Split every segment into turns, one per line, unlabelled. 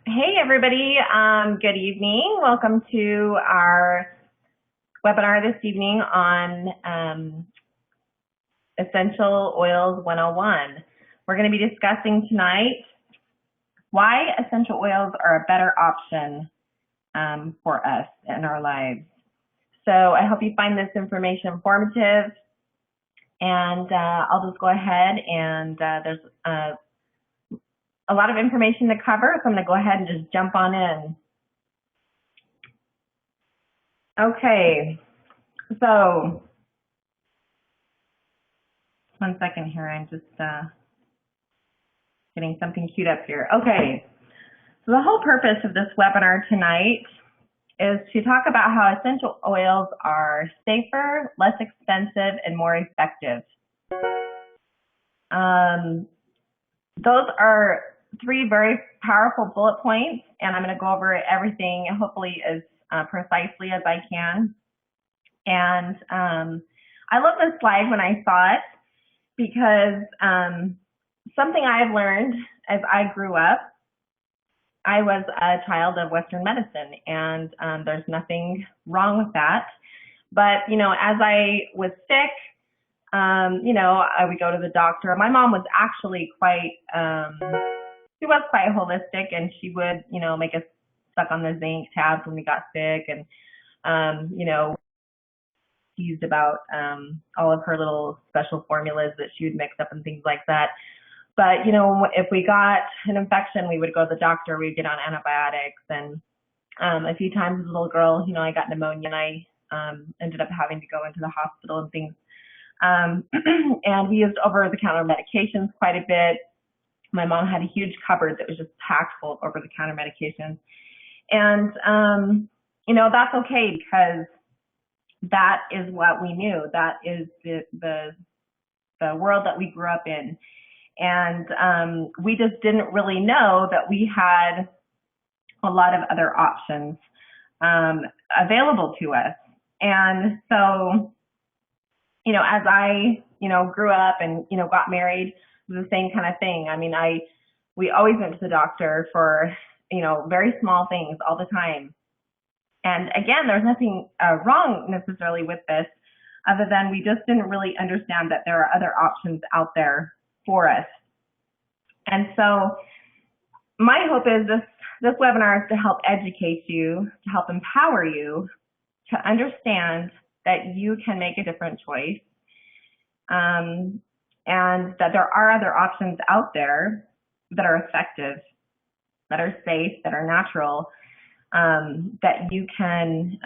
Hey everybody, good evening. Welcome to our webinar this evening on Essential Oils 101. We're going to be discussing tonight why essential oils are a better option for us in our lives. So I hope you find this information informative, and I'll just go ahead and there's a lot of information to cover, so I'm going to go ahead and just jump on in. Okay, so one second here, I'm just getting something queued up here. Okay, so the whole purpose of this webinar tonight is to talk about how essential oils are safer, less expensive, and more effective. Those are three very powerful bullet points, and I'm going to go over everything hopefully as precisely as I can. And I love this slide when I saw it because something I've learned as I grew up, I was a child of Western medicine, and there's nothing wrong with that. But, you know, as I was sick, you know, I would go to the doctor. My mom was actually quite, she was quite holistic, and she would, you know, make us suck on the zinc tabs when we got sick, and, you know, teased about all of her little special formulas that she would mix up and things like that. But, you know, if we got an infection, we would go to the doctor, we'd get on antibiotics, and a few times as a little girl, you know, I got pneumonia, and I ended up having to go into the hospital and things. And we used over-the-counter medications quite a bit. My mom had a huge cupboard that was just packed full of over-the-counter medications. And, you know, that's okay because that is what we knew. That is the world that we grew up in. And we just didn't really know that we had a lot of other options available to us. And so, you know, as I, you know, grew up and, you know, got married, it was the same kind of thing. I mean, we always went to the doctor for, you know, very small things all the time. And again, there's nothing wrong necessarily with this, other than we just didn't really understand that there are other options out there for us. And so my hope is this webinar is to help educate you, to help empower you to understand that you can make a different choice, and that there are other options out there that are effective, that are safe, that are natural, that you can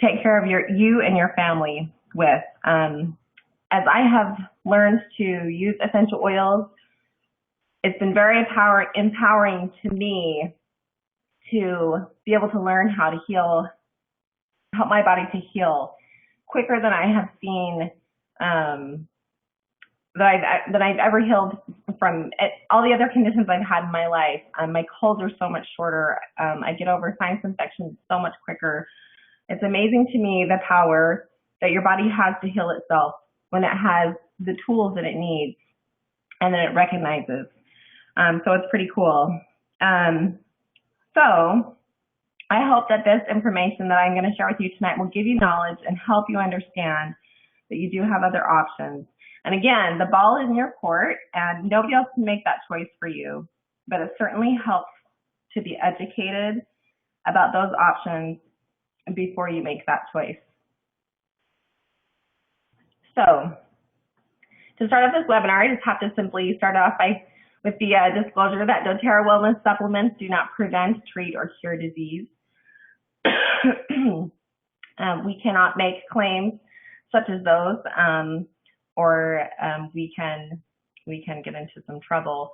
take care of you and your family with. As I have learned to use essential oils, it's been very empowering to me to be able to learn how to heal, help my body to heal quicker than I have seen, that I've ever healed from all the other conditions I've had in my life. My colds are so much shorter. I get over sinus infections so much quicker. It's amazing to me the power that your body has to heal itself when it has the tools that it needs and that it recognizes. So it's pretty cool. So I hope that this information that I'm going to share with you tonight will give you knowledge and help you understand that you do have other options. And again, the ball is in your court, and nobody else can make that choice for you, but it certainly helps to be educated about those options before you make that choice. So to start off this webinar, I just have to simply start off with the disclosure that doTERRA wellness supplements do not prevent, treat, or cure disease. We cannot make claims such as those, or we can get into some trouble.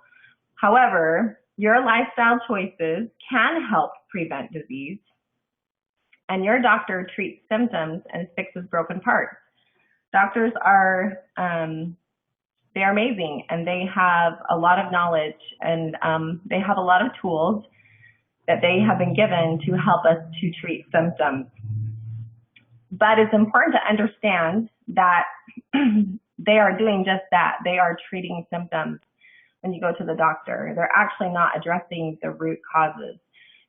However, your lifestyle choices can help prevent disease, and your doctor treats symptoms and fixes broken parts. Doctors are they are amazing, and they have a lot of knowledge, and they have a lot of tools that they have been given to help us to treat symptoms. But it's important to understand that they are doing just that. They are treating symptoms when you go to the doctor. They're actually not addressing the root causes.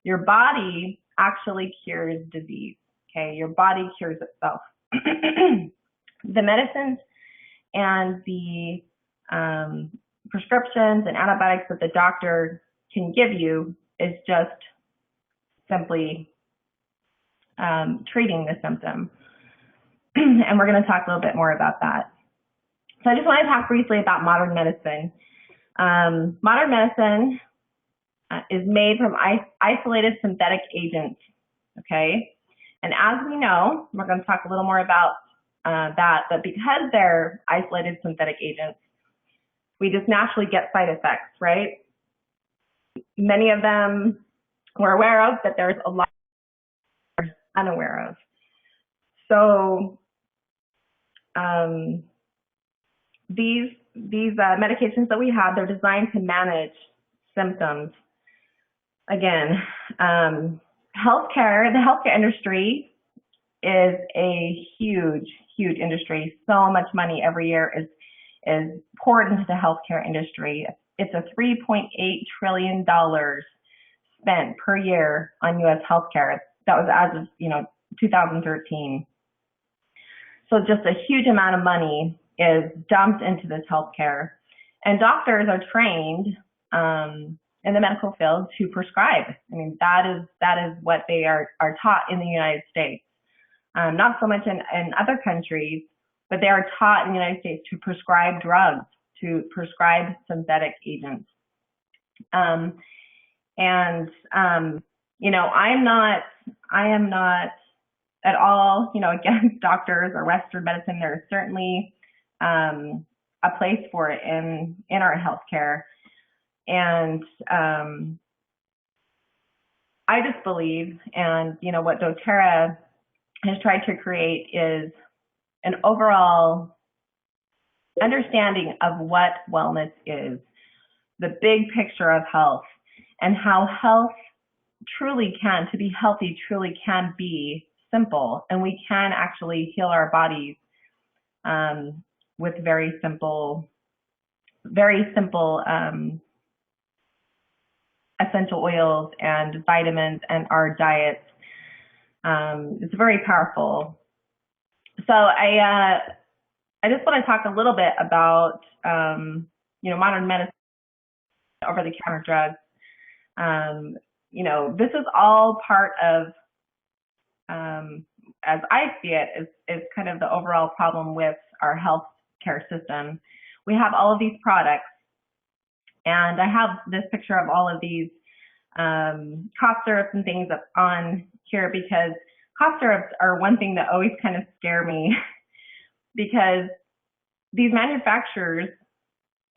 Your body actually cures disease, okay? Your body cures itself. The medicines and the prescriptions and antibiotics that the doctor can give you is just simply treating the symptom. And we're going to talk a little bit more about that. So I just want to talk briefly about modern medicine. Modern medicine is made from isolated synthetic agents, okay? And as we know, we're going to talk a little more about that, but because they're isolated synthetic agents, we just naturally get side effects, right? Many of them we're aware of, but there's a lot we're unaware of. So these medications that we have, they're designed to manage symptoms. Again, the healthcare industry is a huge industry. So much money every year is poured into the healthcare industry. It's a $3.8 trillion spent per year on U.S. healthcare. That was as of 2013. So just a huge amount of money is dumped into this healthcare, and doctors are trained in the medical field to prescribe. I mean, that is what they are taught in the United States. Not so much in other countries, but they are taught in the United States to prescribe drugs, to prescribe synthetic agents. I am not at all, against doctors or Western medicine. There's certainly a place for it in our healthcare. And I just believe, and what doTERRA has tried to create is an overall understanding of what wellness is, the big picture of health, and how health truly can, to be healthy truly can be simple, and we can actually heal our bodies with very simple essential oils and vitamins and our diets. It's very powerful. So I just want to talk a little bit about modern medicine, over-the-counter drugs. This is all part of, as I see it, is kind of the overall problem with our healthcare system. We have all of these products, and I have this picture of all of these cough syrups and things up on here, because cough syrups are one thing that always kind of scare me because these manufacturers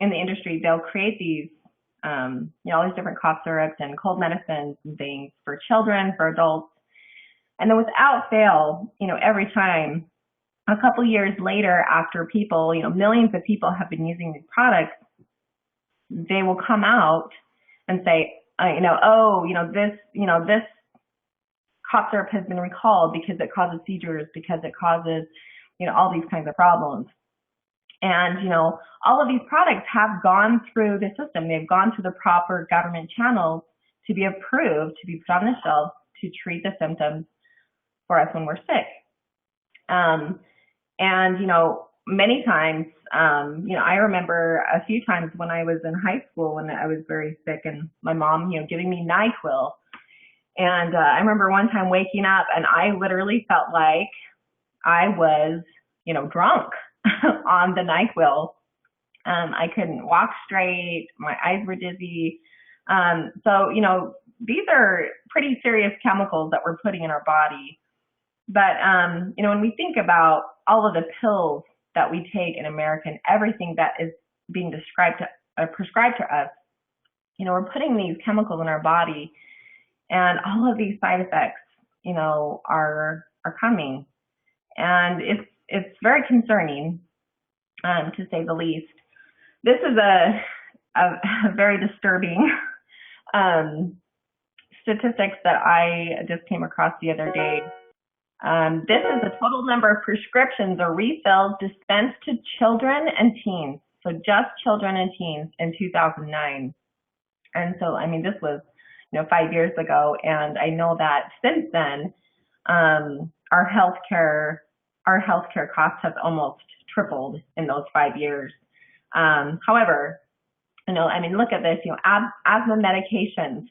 in the industry, they'll create these all these different cough syrups and cold medicines and things for children, for adults. And then without fail, every time, a couple years later, after people, millions of people have been using these products, they will come out and say, this cough syrup has been recalled because it causes seizures, because it causes, all these kinds of problems. And, all of these products have gone through the system. They've gone through the proper government channels to be approved, to be put on the shelf, to treat the symptoms for us when we're sick. Many times, I remember a few times when I was in high school when I was very sick, and my mom, giving me NyQuil. And I remember one time waking up and I literally felt like I was, drunk on the NyQuil. I couldn't walk straight. My eyes were dizzy. So these are pretty serious chemicals that we're putting in our body. But, when we think about all of the pills that we take in America and everything that is being prescribed to us, we're putting these chemicals in our body, and all of these side effects, are coming. And it's very concerning, to say the least. This is a very disturbing statistics that I just came across the other day. This is the total number of prescriptions or refills dispensed to children and teens. So just children and teens in 2009. And so, I mean, this was, 5 years ago. And I know that since then, our healthcare costs have almost tripled in those 5 years. However, look at this, asthma medications,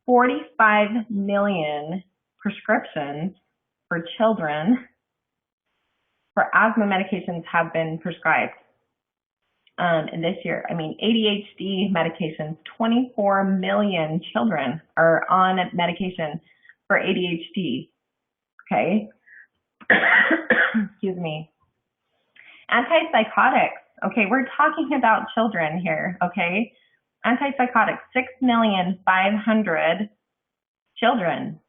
45 million prescriptions for children for asthma medications have been prescribed in this year. ADHD medications, 24 million children are on medication for ADHD. Okay. Excuse me. Antipsychotics. Okay, we're talking about children here. Okay. Antipsychotics, 6,500,000 children.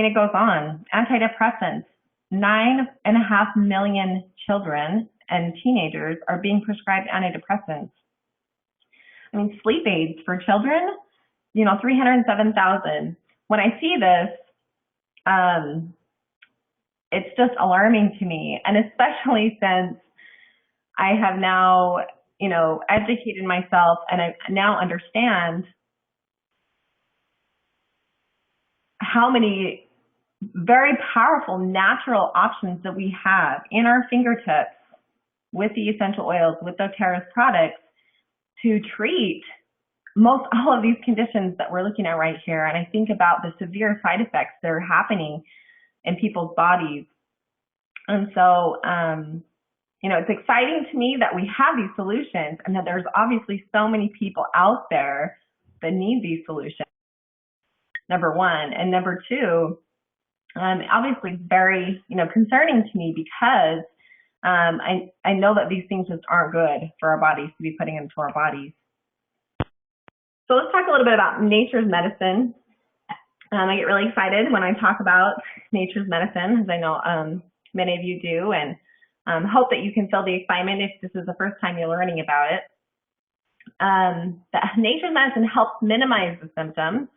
It goes on. Antidepressants, 9.5 million children and teenagers are being prescribed antidepressants. Sleep aids for children, 307,000. When I see this, it's just alarming to me. And especially since I have now, educated myself and I now understand how many very powerful natural options that we have in our fingertips with the essential oils, with doTERRA's products to treat most all of these conditions that we're looking at right here. And I think about the severe side effects that are happening in people's bodies. And so, it's exciting to me that we have these solutions and that there's obviously so many people out there that need these solutions, number one. And number two, obviously very, concerning to me because I know that these things just aren't good for our bodies to be putting into our bodies. So let's talk a little bit about nature's medicine. I get really excited when I talk about nature's medicine, as I know many of you do, and hope that you can feel the excitement if this is the first time you're learning about it. Nature's medicine helps minimize the symptoms,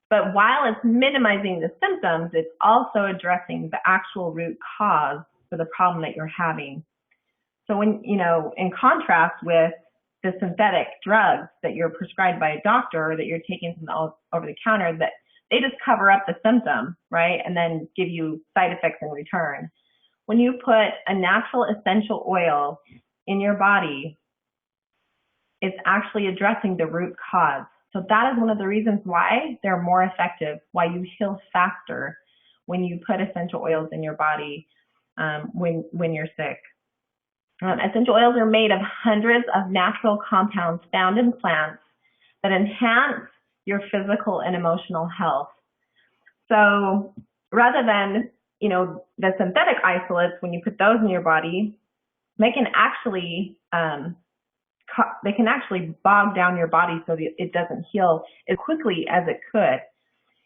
but while it's minimizing the symptoms, it's also addressing the actual root cause for the problem that you're having. So when, in contrast with the synthetic drugs that you're prescribed by a doctor or that you're taking from the over the counter, that they just cover up the symptom, right? And then give you side effects in return. When you put a natural essential oil in your body, it's actually addressing the root cause. So that is one of the reasons why they're more effective, why you heal faster when you put essential oils in your body when you're sick. Essential oils are made of hundreds of natural compounds found in plants that enhance your physical and emotional health. So rather than, the synthetic isolates, when you put those in your body, they can actually bog down your body so that it doesn't heal as quickly as it could.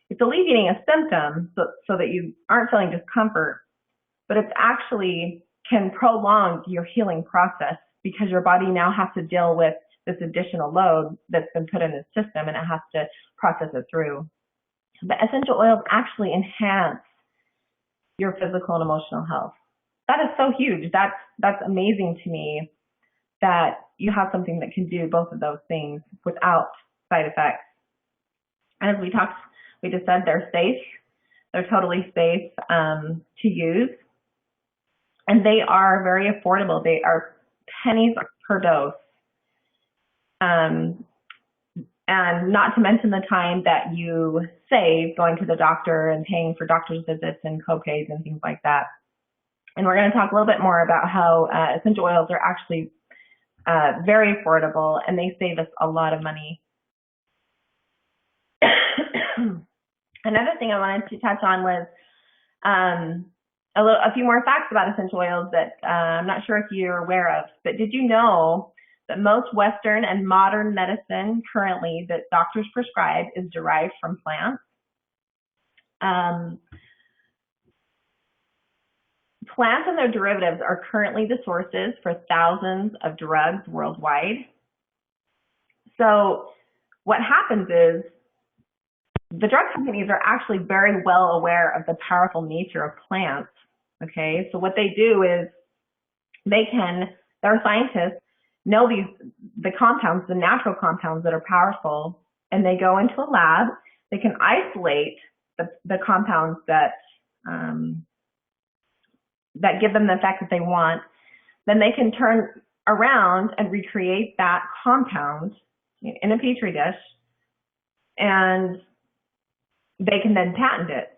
It's alleviating a symptom so that you aren't feeling discomfort, but it's actually can prolong your healing process because your body now has to deal with this additional load that's been put in the system and it has to process it through. The essential oils actually enhance your physical and emotional health. That is so huge. That's amazing to me that you have something that can do both of those things without side effects. And as we just said, they're safe. They're totally safe to use. And they are very affordable. They are pennies per dose. And not to mention the time that you save going to the doctor and paying for doctor's visits and co-pays and things like that. And we're going to talk a little bit more about how essential oils are actually very affordable and they save us a lot of money. Another thing I wanted to touch on was a few more facts about essential oils that I'm not sure if you're aware of, but did you know that most Western and modern medicine currently that doctors prescribe is derived from plants? Plants and their derivatives are currently the sources for thousands of drugs worldwide. So what happens is the drug companies are actually very well aware of the powerful nature of plants. Okay, so what they do is they can Our scientists know the compounds, the natural compounds that are powerful, and they go into a lab. They can isolate the compounds that give them the effect that they want. Then they can turn around and recreate that compound in a petri dish, and they can then patent it.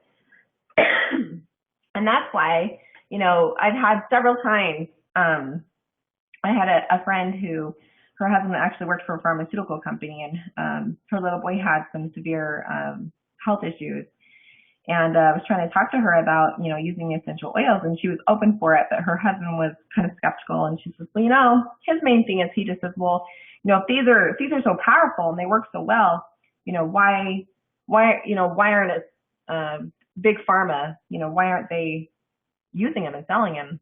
And that's why, I've had several times, I had a friend who, her husband actually worked for a pharmaceutical company, and her little boy had some severe health issues. And I was trying to talk to her about, using essential oils, and she was open for it, but her husband was kind of skeptical. And she says, well, his main thing is, he just says, well, if these are so powerful and they work so well, why aren't it big pharma, why aren't they using them and selling them?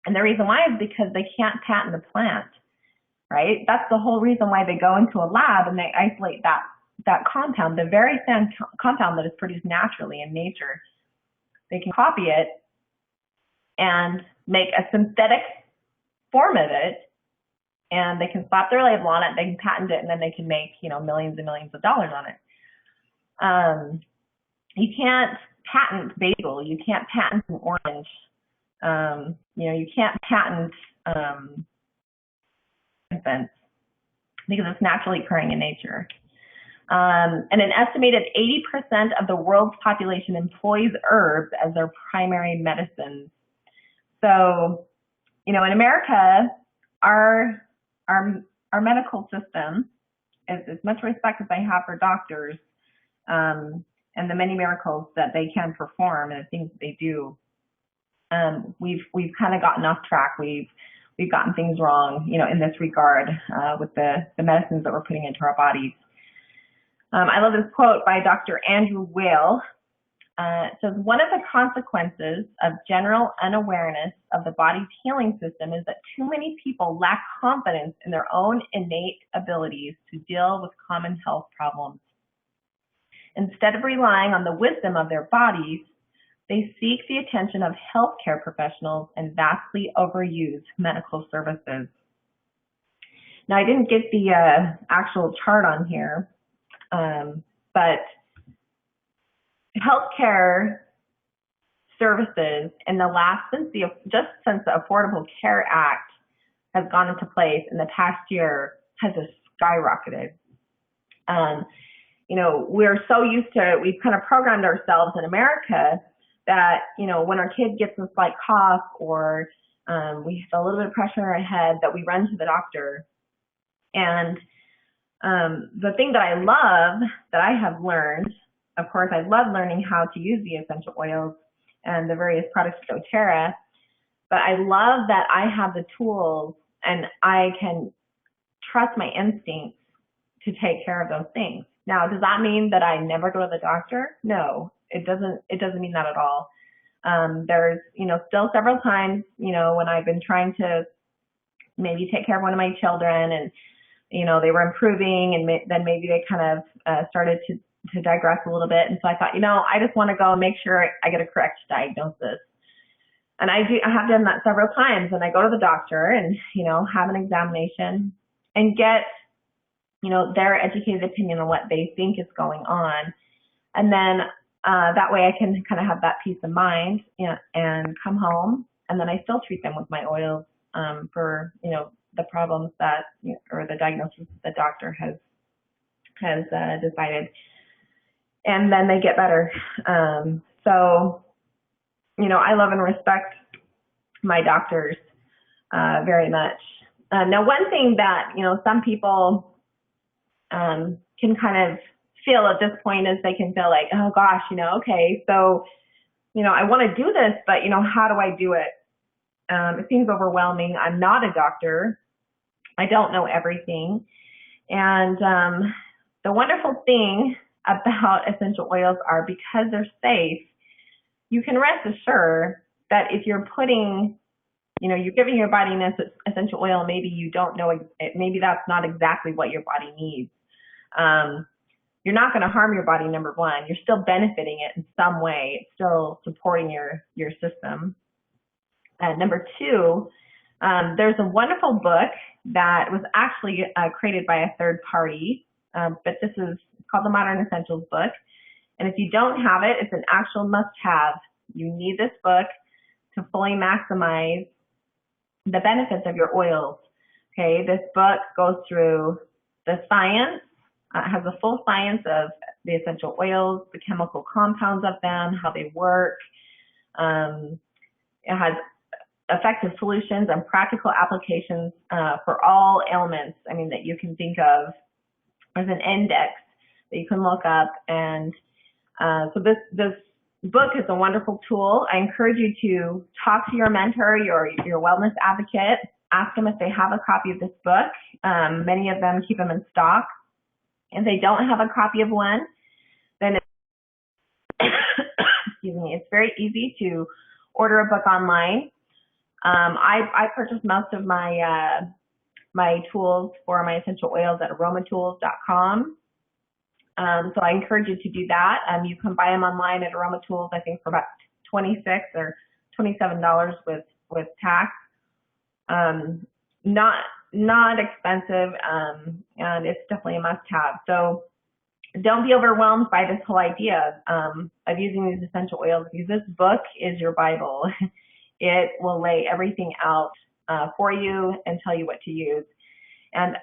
And the reason why is because they can't patent the plant, right? That's the whole reason why they go into a lab and they isolate that compound, the very same compound that is produced naturally in nature. They can copy it and make a synthetic form of it, and they can slap their label on it, they can patent it, and then they can make, millions and millions of dollars on it. You can't patent basil, you can't patent an orange, you can't patent infants because it's naturally occurring in nature. And an estimated 80% of the world's population employs herbs as their primary medicines. So, in America, our medical system, as much respect as I have for doctors, and the many miracles that they can perform and the things that they do, we've kind of gotten off track. We've gotten things wrong, in this regard, with the medicines that we're putting into our bodies. I love this quote by Dr. Andrew Weil. It says, one of the consequences of general unawareness of the body's healing system is that too many people lack confidence in their own innate abilities to deal with common health problems. Instead of relying on the wisdom of their bodies, they seek the attention of healthcare professionals and vastly overuse medical services. Now, I didn't get the actual chart on here, but healthcare services in the since the Affordable Care Act has gone into place in the past year has just skyrocketed. We're so used to, we've kind of programmed ourselves in America that, when our kid gets a slight cough or we have a little bit of pressure in our head, that we run to the doctor. And the thing that I love, that I have learned, of course, I love learning how to use the essential oils and the various products of doTERRA, but I love that I have the tools and I can trust my instincts to take care of those things. Now, does that mean that I never go to the doctor? No, it doesn't mean that at all. There's, still several times, when I've been trying to maybe take care of one of my children and, they were improving, and then maybe they kind of started to digress a little bit. And so I thought, I just want to go and make sure I get a correct diagnosis. And I have done that several times. And I go to the doctor and, have an examination and get, their educated opinion on what they think is going on. And then that way I can kind of have that peace of mind, and come home. And then I still treat them with my oils for, the problems that, or the diagnosis the doctor has decided. And then they get better. So, I love and respect my doctors very much. Now, one thing that, some people can kind of feel at this point is they can feel like, oh gosh, okay, so, I want to do this, but, how do I do it? It seems overwhelming. I'm not a doctor. I don't know everything. And the wonderful thing about essential oils are, because they're safe, you can rest assured that if you're putting, you're giving your body an essential oil, maybe you don't know, maybe that's not exactly what your body needs. You're not going to harm your body, number one. You're still benefiting it in some way. It's still supporting your system. Number two, There's a wonderful book that was actually created by a third party, but this is called the Modern Essentials book. And if you don't have it, it's an actual must-have. You need this book to fully maximize the benefits of your oils. Okay, this book goes through the science, has a full science of the essential oils, the chemical compounds of them, how they work. It has effective solutions and practical applications for all ailments, that you can think of. There's an index that you can look up, and so this book is a wonderful tool. I encourage you to talk to your mentor, your wellness advocate. Ask them if they have a copy of this book. Many of them keep them in stock. If they don't have a copy of one, then excuse me, it's very easy to order a book online. I purchased most of my my tools for my essential oils at aromatools.com. So I encourage you to do that. You can buy them online at AromaTools, I think for about $26 or $27 with tax. Not expensive, and it's definitely a must-have. So don't be overwhelmed by this whole idea of using these essential oils, because this book is your Bible. It will lay everything out for you and tell you what to use. And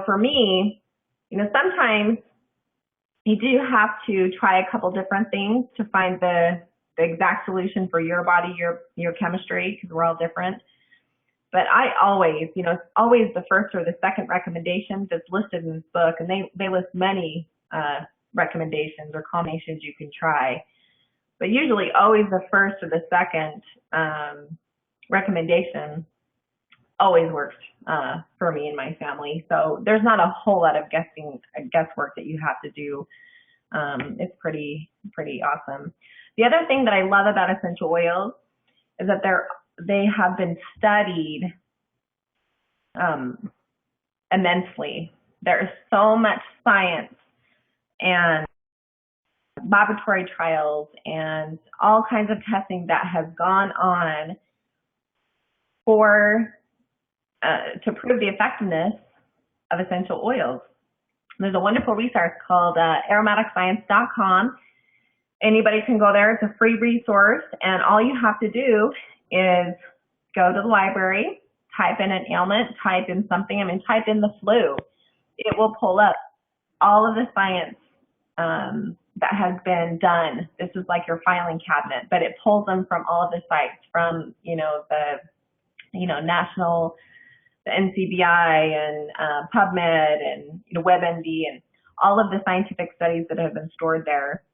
for me, sometimes you do have to try a couple different things to find the exact solution for your body, your chemistry, because we're all different. But I always, it's always the first or the second recommendation that's listed in this book, and they list many recommendations or combinations you can try. But usually always the first or the second recommendation always works for me and my family. So there's not a whole lot of guesswork that you have to do. It's pretty awesome. The other thing that I love about essential oils is that they have been studied immensely. There's so much science and laboratory trials and all kinds of testing that has gone on to prove the effectiveness of essential oils. There's a wonderful resource called aromaticscience.com. Anybody can go there. It's a free resource, and all you have to do is go to the library, type in an ailment, type in something. Type in the flu. It will pull up all of the science that has been done. This is like your filing cabinet, but it pulls them from all of the sites, from national, the NCBI and PubMed and WebMD and all of the scientific studies that have been stored there.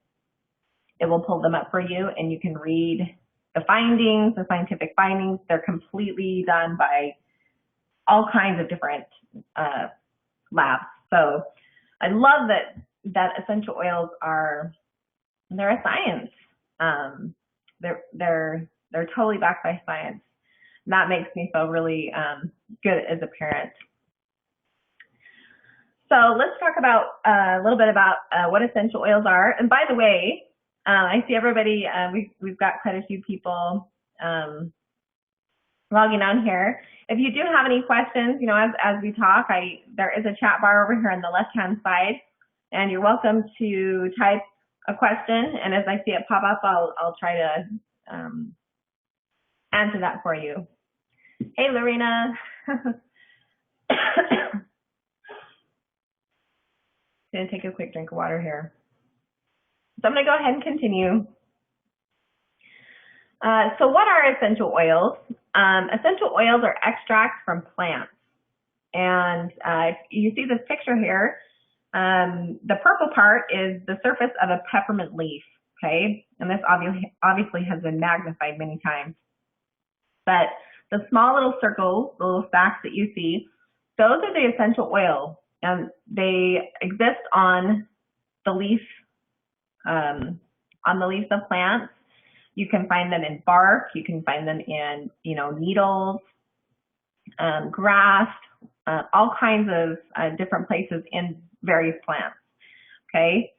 It will pull them up for you, and you can read the findings, the scientific findings. They're completely done by all kinds of different labs. So I love that essential oils they're a science. They're totally backed by science. And that makes me feel really good as a parent. So let's talk about a little bit about what essential oils are. And by the way, I see everybody. We've got quite a few people logging on here. If you do have any questions, as we talk, there is a chat bar over here on the left-hand side, and you're welcome to type a question. And as I see it pop up, I'll try to answer that for you. Hey, Lorena. Gonna take a quick drink of water here. So I'm gonna go ahead and continue. So what are essential oils? Essential oils are extracts from plants. And if you see this picture here, the purple part is the surface of a peppermint leaf, okay? And this obviously has been magnified many times. But the small little circles, the little stacks that you see, those are the essential oil, and they exist on the leaf, on the leaves of plants. You can find them in bark. You can find them in, needles, grass, all kinds of different places in various plants. Okay.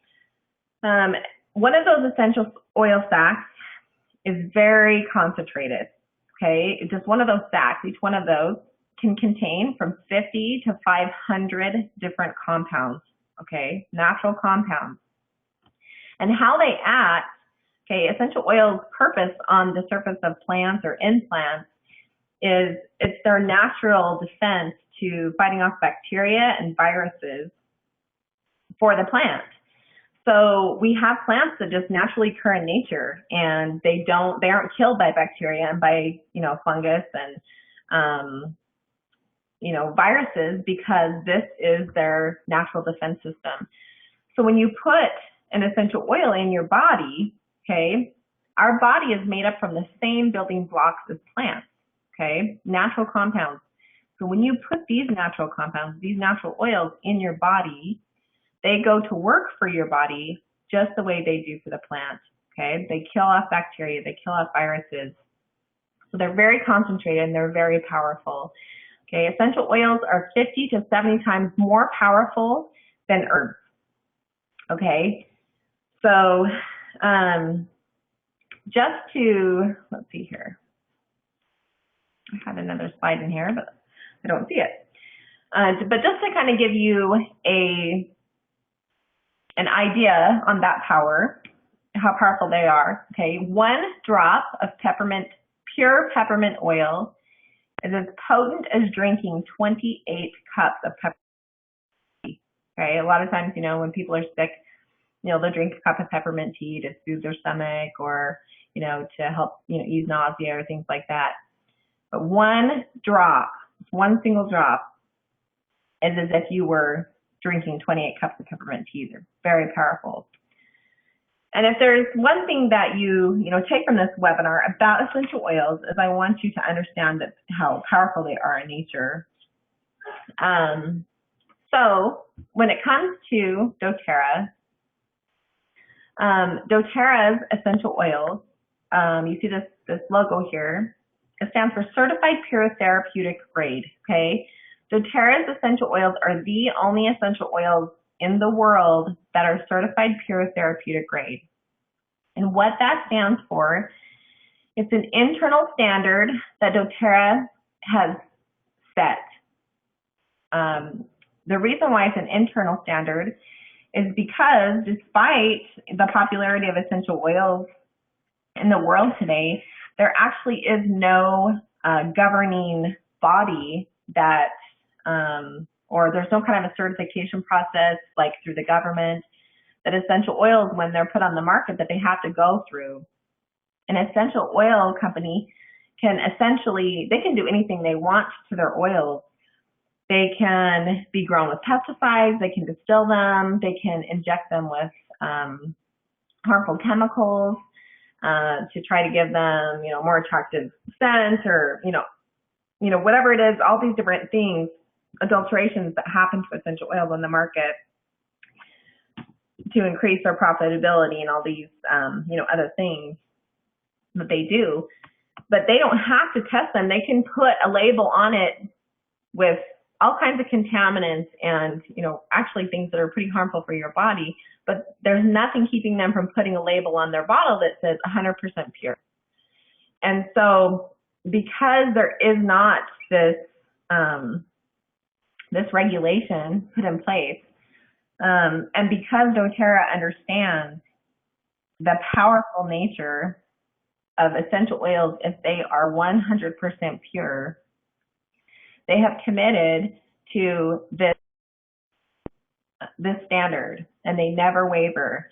One of those essential oil stacks is very concentrated. okay, just one of those sacks, each one of those can contain from 50 to 500 different compounds, okay, natural compounds. And how they act, okay, essential oils' purpose on the surface of plants or in plants is it's their natural defense to fighting off bacteria and viruses for the plant. So we have plants that just naturally occur in nature, and they aren't killed by bacteria and by, fungus and, viruses, because this is their natural defense system. So when you put an essential oil in your body, okay, our body is made up from the same building blocks as plants, okay, natural compounds. So when you put these natural compounds, these natural oils in your body, they go to work for your body just the way they do for the plant, okay? They kill off bacteria, they kill off viruses. So they're very concentrated and they're very powerful. Okay, essential oils are 50 to 70 times more powerful than herbs. Okay, so just to, let's see here. I had another slide in here, but I don't see it. But just to kind of give you an idea on that power, how powerful they are. Okay, 1 drop of pure peppermint oil is as potent as drinking 28 cups of peppermint tea. Okay, a lot of times, when people are sick, they'll drink a cup of peppermint tea to soothe their stomach, or, to help, ease nausea or things like that. But 1 drop, 1 single drop, is as if you were drinking 28 cups of peppermint tea. They're very powerful. And if there's one thing that you take from this webinar about essential oils, is I want you to understand how powerful they are in nature. So when it comes to doTERRA, doTERRA's essential oils, you see this logo here. It stands for Certified Pure Therapeutic Grade. Okay, doTERRA's essential oils are the only essential oils in the world that are certified pure therapeutic grade. And what that stands for, it's an internal standard that doTERRA has set. The reason why it's an internal standard is because despite the popularity of essential oils in the world today, there actually is no governing body that or there's no kind of a certification process like through the government that essential oils, when they're put on the market, that they have to go through. An essential oil company can do anything they want to their oils. They can be grown with pesticides, they can distill them, they can inject them with harmful chemicals to try to give them, more attractive scent, or, whatever it is, all these different things, adulterations that happen to essential oils on the market to increase their profitability and all these, other things that they do. But they don't have to test them. They can put a label on it with all kinds of contaminants and, actually things that are pretty harmful for your body, but there's nothing keeping them from putting a label on their bottle that says 100% pure. And so because there is not this regulation put in place, and because doTERRA understands the powerful nature of essential oils, if they are 100% pure, they have committed to this standard, and they never waver.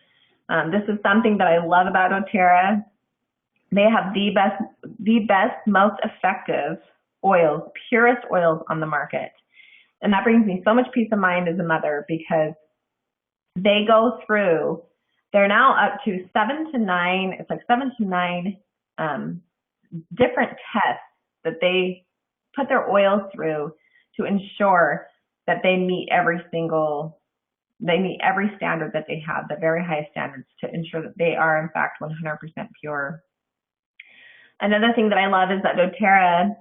This is something that I love about doTERRA. They have the best, most effective oils, purest oils on the market. And that brings me so much peace of mind as a mother, because they go through, they're now up to 7 to 9 different tests that they put their oils through to ensure that they meet every standard that they have, the very highest standards, to ensure that they are in fact 100% pure. Another thing that I love is that doTERRA,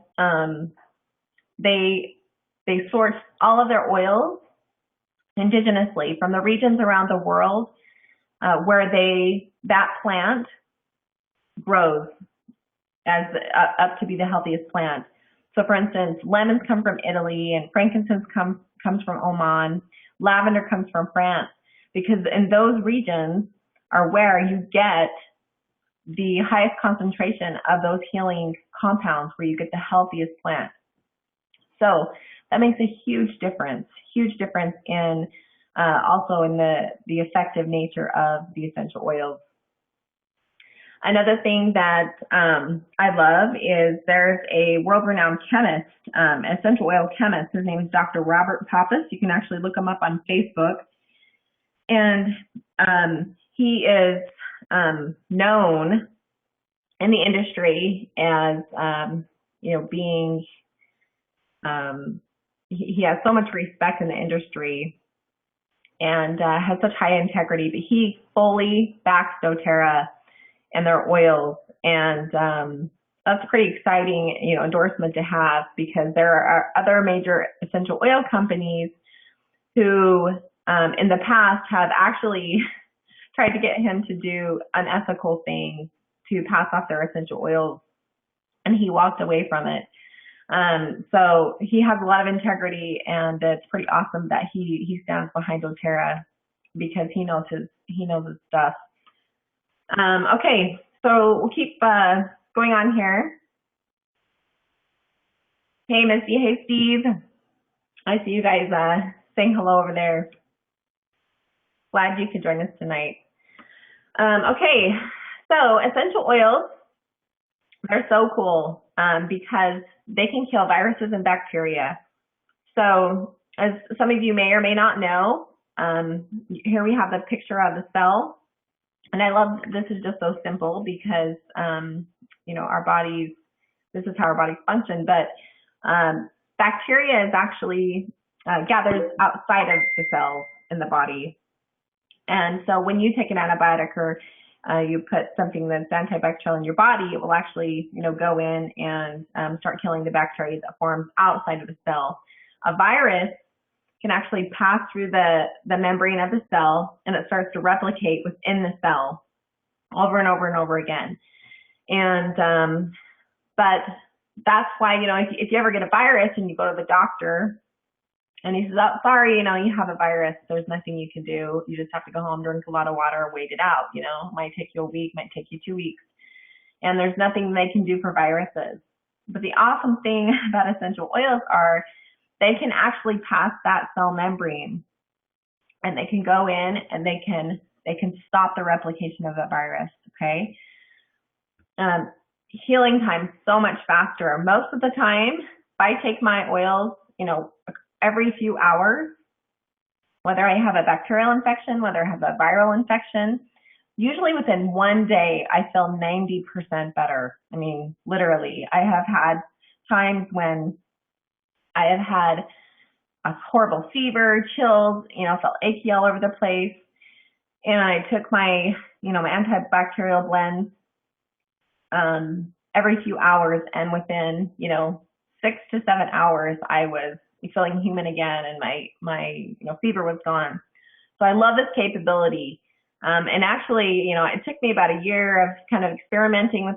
they source all of their oils indigenously from the regions around the world where that plant grows. as up to be the healthiest plant. So for instance, lemons come from Italy and frankincense comes from Oman. Lavender comes from France, because in those regions are where you get the highest concentration of those healing compounds, where you get the healthiest plant. So that makes a huge difference in also in the effective nature of the essential oils. Another thing that I love is there's a world-renowned chemist, essential oil chemist. His name is Dr. Robert Pappas. You can actually look him up on Facebook. And he is known in the industry as, being, he has so much respect in the industry and has such high integrity, but he fully backs doTERRA and their oils, and that's a pretty exciting, endorsement to have, because there are other major essential oil companies who, in the past, have actually tried to get him to do unethical things to pass off their essential oils, and he walked away from it. So he has a lot of integrity, and it's pretty awesome that he stands behind doTERRA, because he knows his stuff. Okay, so we'll keep going on here. Hey, Missy. Hey, Steve. I see you guys saying hello over there. Glad you could join us tonight. Okay, so essential oils, they're so cool because they can kill viruses and bacteria. So as some of you may or may not know, here we have the picture of the cell. And I love, this is just so simple because, our bodies, this is how our bodies function, but bacteria is actually gathers outside of the cells in the body. And so when you take an antibiotic or you put something that's antibacterial in your body, it will actually, go in and start killing the bacteria that forms outside of the cell. A virus can actually pass through the membrane of the cell, and it starts to replicate within the cell over and over and over again. And but that's why, if you ever get a virus and you go to the doctor and he says, oh, sorry, you have a virus, there's nothing you can do. You just have to go home, drink a lot of water, wait it out. It might take you a week, might take you 2 weeks. And there's nothing they can do for viruses. But the awesome thing about essential oils are they can actually pass that cell membrane, and they can go in and they can stop the replication of the virus. Okay. Healing time so much faster. Most of the time, if I take my oils, every few hours, whether I have a bacterial infection, whether I have a viral infection, usually within 1 day, I feel 90% better. I mean, literally, I have had times when I have had a horrible fever, chills, felt achy all over the place. And I took my, my antibacterial blends every few hours, and within, 6 to 7 hours, I was feeling human again, and my fever was gone. So I love this capability. And actually, it took me about a year of kind of experimenting with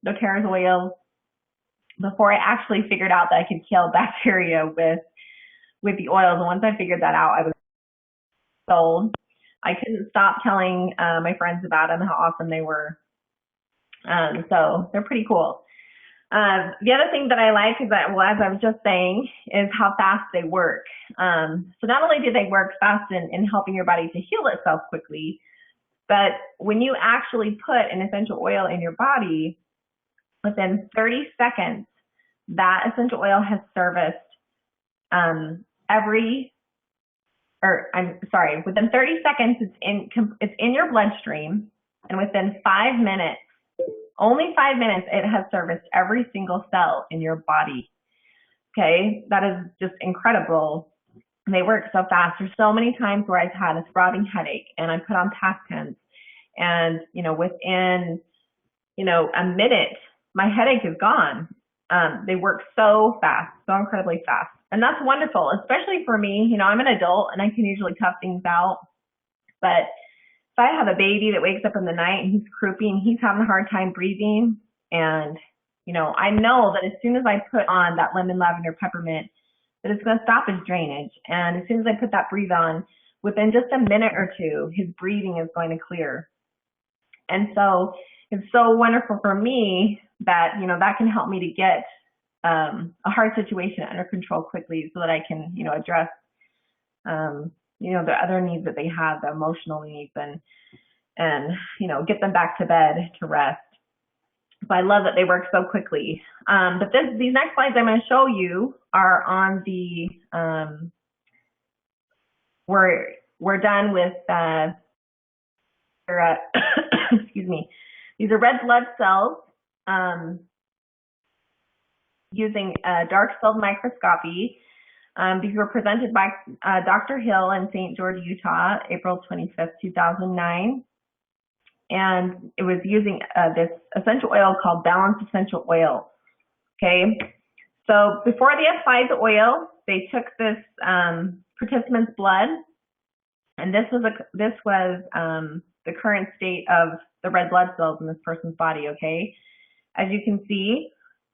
doTERRA's oils before I actually figured out that I could kill bacteria with the oils. And once I figured that out, I was sold. I couldn't stop telling my friends about them, how awesome they were. So they're pretty cool. The other thing that I like is that, well, as I was just saying, is how fast they work. So not only do they work fast in helping your body to heal itself quickly, but when you actually put an essential oil in your body, within 30 seconds, that essential oil has serviced within 30 seconds, it's in your bloodstream, and within 5 minutes, only 5 minutes, it has serviced every single cell in your body. Okay, that is just incredible. They work so fast. There's so many times where I've had a throbbing headache, and I put on past tense, and within a minute, my headache is gone. They work so fast, so incredibly fast. And that's wonderful, especially for me. I'm an adult and I can usually tough things out. But if I have a baby that wakes up in the night and he's croupy and he's having a hard time breathing, And, you know, I know that as soon as I put on that lemon, lavender, peppermint, that it's going to stop his drainage. And as soon as I put that breathe on, within just a minute or two, his breathing is going to clear. And so it's so wonderful for me that, you know, that can help me to get a hard situation under control quickly so that I can, you know, address, you know, the other needs that they have, the emotional needs, and, you know, get them back to bed to rest. So I love that they work so quickly. But these next slides I'm going to show you are on the, we're done with, excuse me, these are red blood cells using dark field microscopy. These were presented by Dr. Hill in St. George, Utah, April 25th, 2009. And it was using this essential oil called Balanced Essential Oil. Okay, so before they applied the oil, they took this participant's blood, and this was the current state of the red blood cells in this person's body. Okay, as you can see,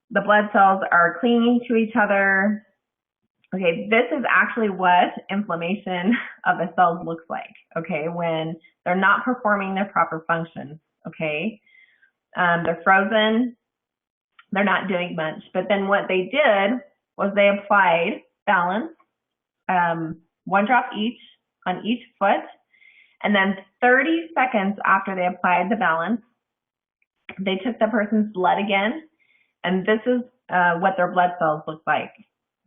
the blood cells are clinging to each other. Okay, this is actually what inflammation of the cells looks like, okay, when they're not performing their proper functions, okay. They're frozen, they're not doing much, but then what they did was they applied balance, 1 drop each on each foot, and then 30 seconds after they applied the balance, they took the person's blood again, and this is what their blood cells look like,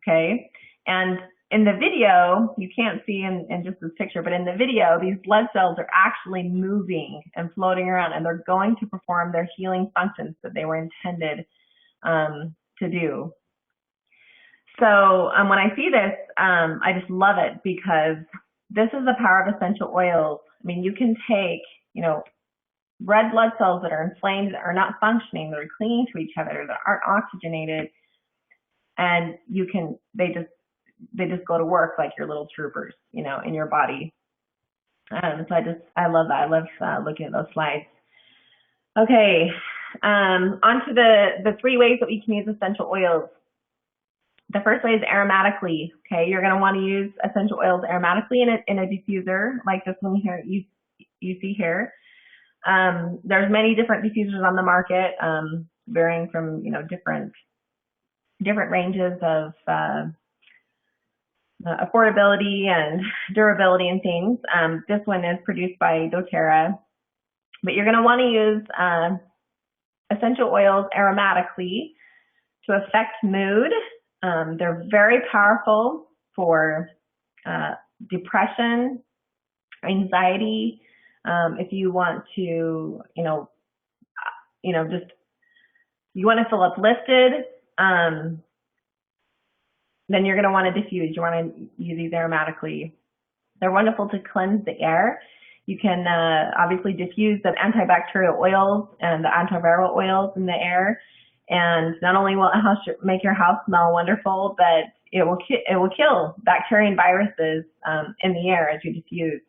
okay. And in the video, you can't see in just this picture, but in the video, these blood cells are actually moving and floating around, and they're going to perform their healing functions that they were intended to do. So when I see this, I just love it, because this is the power of essential oils. I mean, you can take, you know, red blood cells that are inflamed, that are not functioning, that are clinging to each other, that aren't oxygenated, and you can, they just go to work like your little troopers, you know, in your body. So I love that. I love looking at those slides. Okay, on to the 3 ways that we can use essential oils. The first way is aromatically. Okay, you're going to want to use essential oils aromatically in a diffuser like this one here you see here. There's many different diffusers on the market, varying from, you know, different ranges of affordability and durability and things. This one is produced by doTERRA, but you're going to want to use essential oils aromatically to affect mood. They're very powerful for depression, anxiety. If you want to, you know, just you want to feel uplifted. Then you're going to want to diffuse. You want to use these aromatically. They're wonderful to cleanse the air. You can obviously diffuse the antibacterial oils and the antiviral oils in the air, and not only will it make your house smell wonderful, but it will kill bacteria and viruses in the air as you diffuse.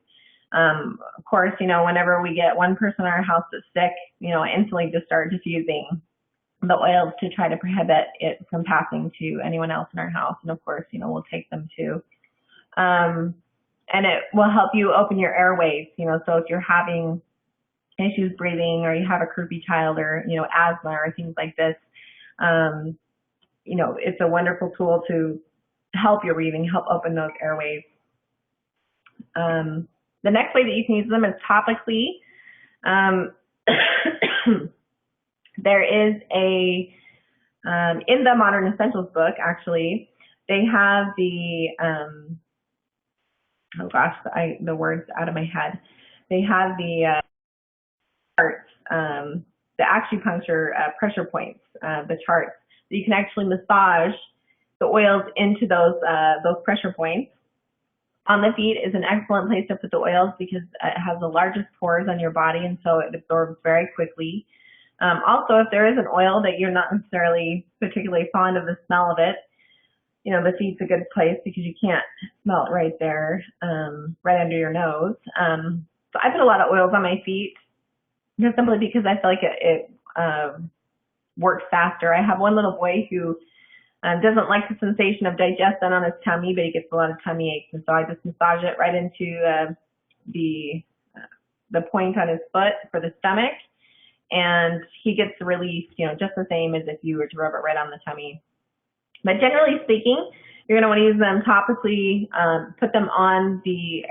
Of course, you know, whenever we get one person in our house that's sick, you know, I instantly just start diffusing the oils to try to prohibit it from passing to anyone else in our house. And of course, you know, we'll take them too. And it will help you open your airways, you know, so if you're having issues breathing, or you have a croupy child, or, you know, asthma or things like this, you know, it's a wonderful tool to help your breathing, help open those airways. The next way that you can use them is topically. There is a, in the Modern Essentials book, actually, they have the, oh gosh, the words out of my head. They have the charts, the acupuncture pressure points, the charts. So you can actually massage the oils into those pressure points. On the feet is an excellent place to put the oils because it has the largest pores on your body, and so it absorbs very quickly. Also, if there is an oil that you're not necessarily particularly fond of the smell of it, you know, the feet's a good place because you can't smell it right there, right under your nose. So I put a lot of oils on my feet just simply because I feel like it works faster. I have one little boy who doesn't like the sensation of digestion on his tummy, but he gets a lot of tummy aches, and so I just massage it right into the point on his foot for the stomach, and he gets released, just the same as if you were to rub it right on the tummy. But generally speaking, you're going to want to use them topically, put them on the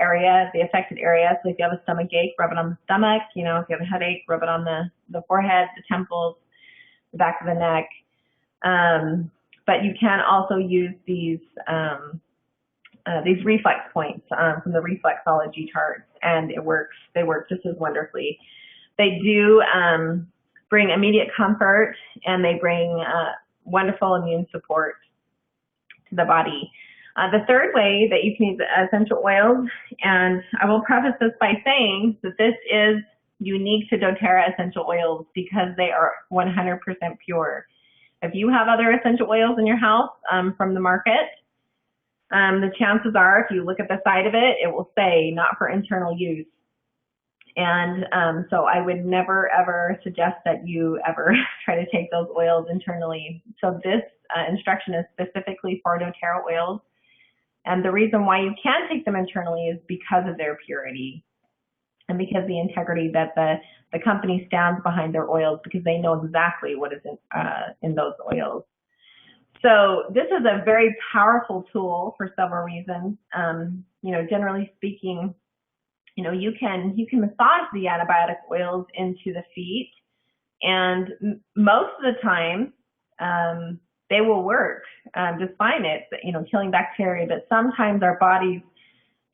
affected area. So if you have a stomach ache, rub it on the stomach. If you have a headache, rub it on the forehead, the temples, the back of the neck. But you can also use these reflex points from the reflexology charts, and it works. They work just as wonderfully. They do bring immediate comfort, and they bring wonderful immune support to the body. The third way that you can use essential oils, and I will preface this by saying that this is unique to doTERRA essential oils because they are 100% pure. If you have other essential oils in your house from the market, the chances are, if you look at the side of it, it will say not for internal use. And so I would never, ever suggest that you ever try to take those oils internally. So this instruction is specifically for doTERRA oils. And the reason why you can take them internally is because of their purity and because the integrity that the company stands behind their oils, because they know exactly what is in those oils. So this is a very powerful tool for several reasons. Generally speaking, you can massage the antibiotic oils into the feet, and most of the time they will work just fine at killing bacteria. But sometimes our bodies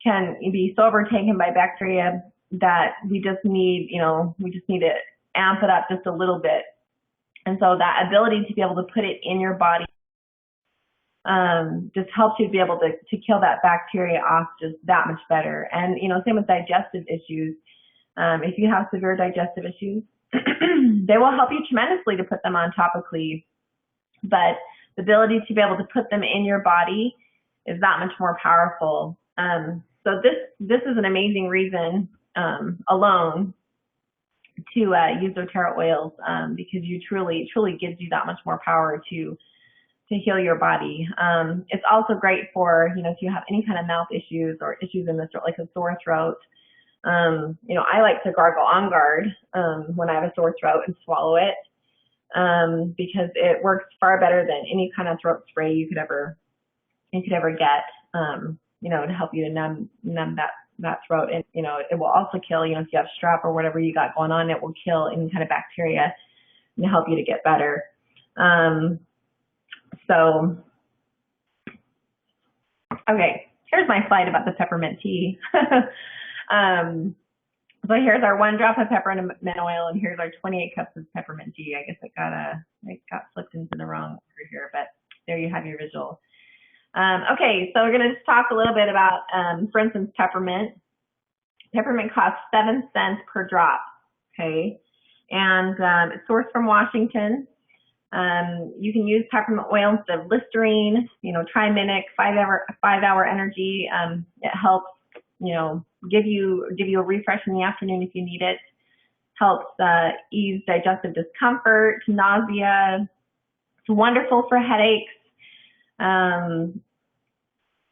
can be so overtaken by bacteria that we just need to amp it up just a little bit. And so that ability to be able to put it in your body just helps you to be able to kill that bacteria off just that much better. And, same with digestive issues. If you have severe digestive issues, they will help you tremendously to put them on topically. But the ability to be able to put them in your body is that much more powerful. So this is an amazing reason alone to use doTERRA oils because you truly gives you that much more power to heal your body. It's also great for, if you have any kind of mouth issues or issues in the throat, like a sore throat. I like to gargle On Guard when I have a sore throat and swallow it because it works far better than any kind of throat spray you could ever get, to help you to numb that throat. And, it will also kill, if you have strep or whatever you got going on, it will kill any kind of bacteria and help you to get better. So, okay, here's my slide about the peppermint tea. So here's our 1 drop of peppermint oil, and here's our 28 cups of peppermint tea. I guess it got flipped into the wrong order here, but there you have your visual. Okay, so we're going to just talk a little bit about, for instance, peppermint. Peppermint costs 7 cents per drop, okay? And it's sourced from Washington. You can use peppermint oil instead of Listerine, Triminic, 5-hour energy. It helps, give you a refresh in the afternoon if you need it. Helps ease digestive discomfort, nausea. It's wonderful for headaches.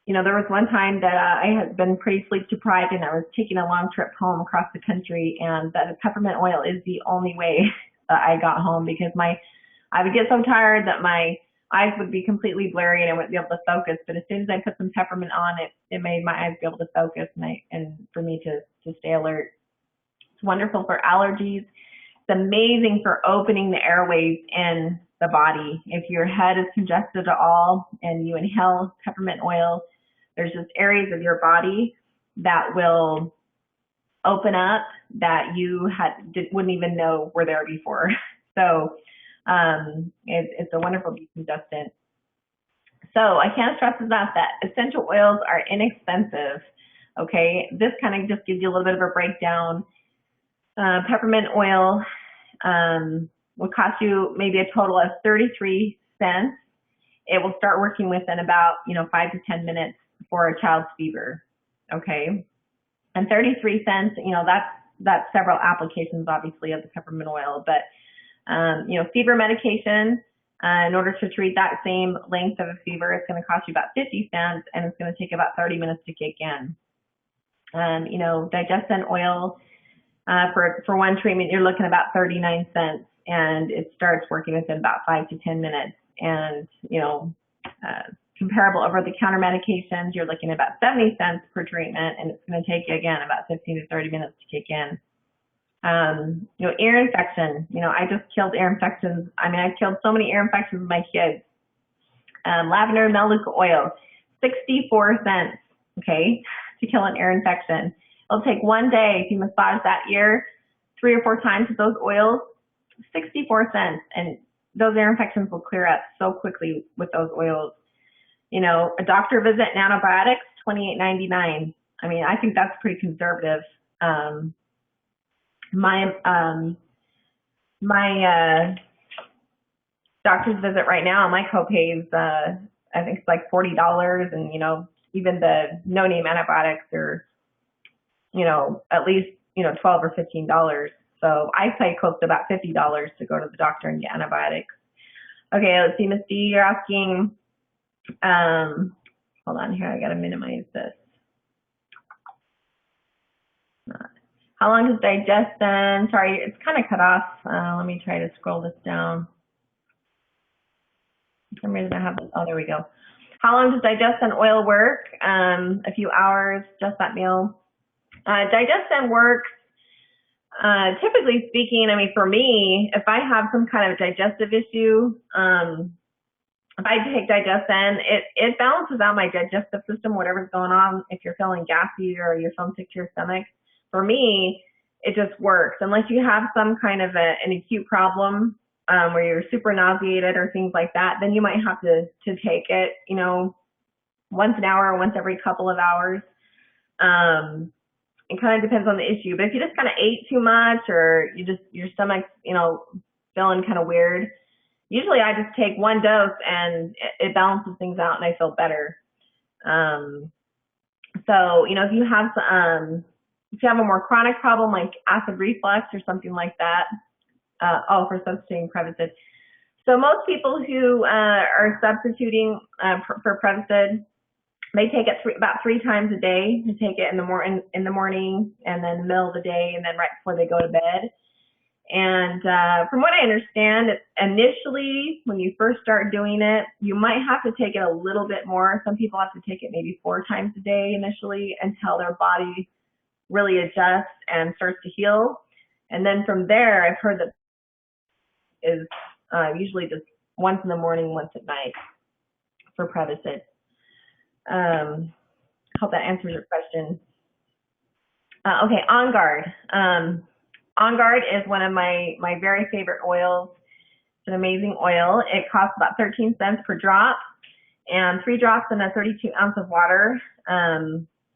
There was one time that I had been pretty sleep deprived and I was taking a long trip home across the country, and the peppermint oil is the only way that I got home because I would get so tired that my eyes would be completely blurry and I wouldn't be able to focus. But as soon as I put some peppermint on, it made my eyes be able to focus and for me to stay alert. It's wonderful for allergies. It's amazing for opening the airways in the body. If your head is congested at all and you inhale peppermint oil, there's just areas of your body that will open up that you wouldn't even know were there before. So it's a wonderful decongestant. So I can't stress enough that essential oils are inexpensive. Okay, this kind of just gives you a little bit of a breakdown. Peppermint oil will cost you maybe a total of 33 cents. It will start working within about 5 to 10 minutes for a child's fever. Okay, and 33 cents, that's several applications obviously of the peppermint oil, but Fever medication, in order to treat that same length of a fever, it's going to cost you about 50 cents, and it's going to take about 30 minutes to kick in. Digestin oil, for one treatment, you're looking about 39 cents, and it starts working within about 5 to 10 minutes. And, comparable over-the-counter medications, you're looking at about 70 cents per treatment, and it's going to take you, again, about 15 to 30 minutes to kick in. Ear infection. I just killed ear infections. I've killed so many ear infections with my kids. Lavender Melaleuca oil, 64 cents, okay, to kill an ear infection. It'll take one day if you massage that ear 3 or 4 times with those oils, 64 cents, and those ear infections will clear up so quickly with those oils. A doctor visit and antibiotics, $28.99. I think that's pretty conservative. My doctor's visit right now, my copay is, I think it's like $40, and, even the no-name antibiotics are, at least, $12 or $15. So I pay close to about $50 to go to the doctor and get antibiotics. Okay, let's see, Miss D, you're asking, hold on here, I gotta minimize this. How long does digestin, sorry, it's kind of cut off. Let me try to scroll this down. For some reason I have this, oh, there we go. How long does digestin oil work? A few hours, just that meal. Digestin works, typically speaking, for me, if I have some kind of digestive issue, if I take digestin, it balances out my digestive system, whatever's going on. If you're feeling gassy or you're feeling sick to your stomach, for me, it just works. Unless you have some kind of an acute problem where you're super nauseated or things like that, then you might have to take it, once an hour or once every couple of hours. It kind of depends on the issue. But if you just kind of ate too much, or your stomach's, feeling kind of weird, usually I just take one dose and it balances things out and I feel better. So, if you have a more chronic problem like acid reflux or something like that, for substituting Prevacid. So most people who are substituting for Prevacid, they take it about 3 times a day. They take it in the morning, and then the middle of the day, and then right before they go to bed. And from what I understand, initially, when you first start doing it, you might have to take it a little bit more. Some people have to take it maybe 4 times a day initially until their body really adjusts and starts to heal. And then from there, I've heard that is usually just once in the morning, once at night for Prevacid. Hope that answers your question. Okay, On Guard. On Guard is one of my very favorite oils. It's an amazing oil. It costs about 13 cents per drop, and 3 drops in a 32 ounce of water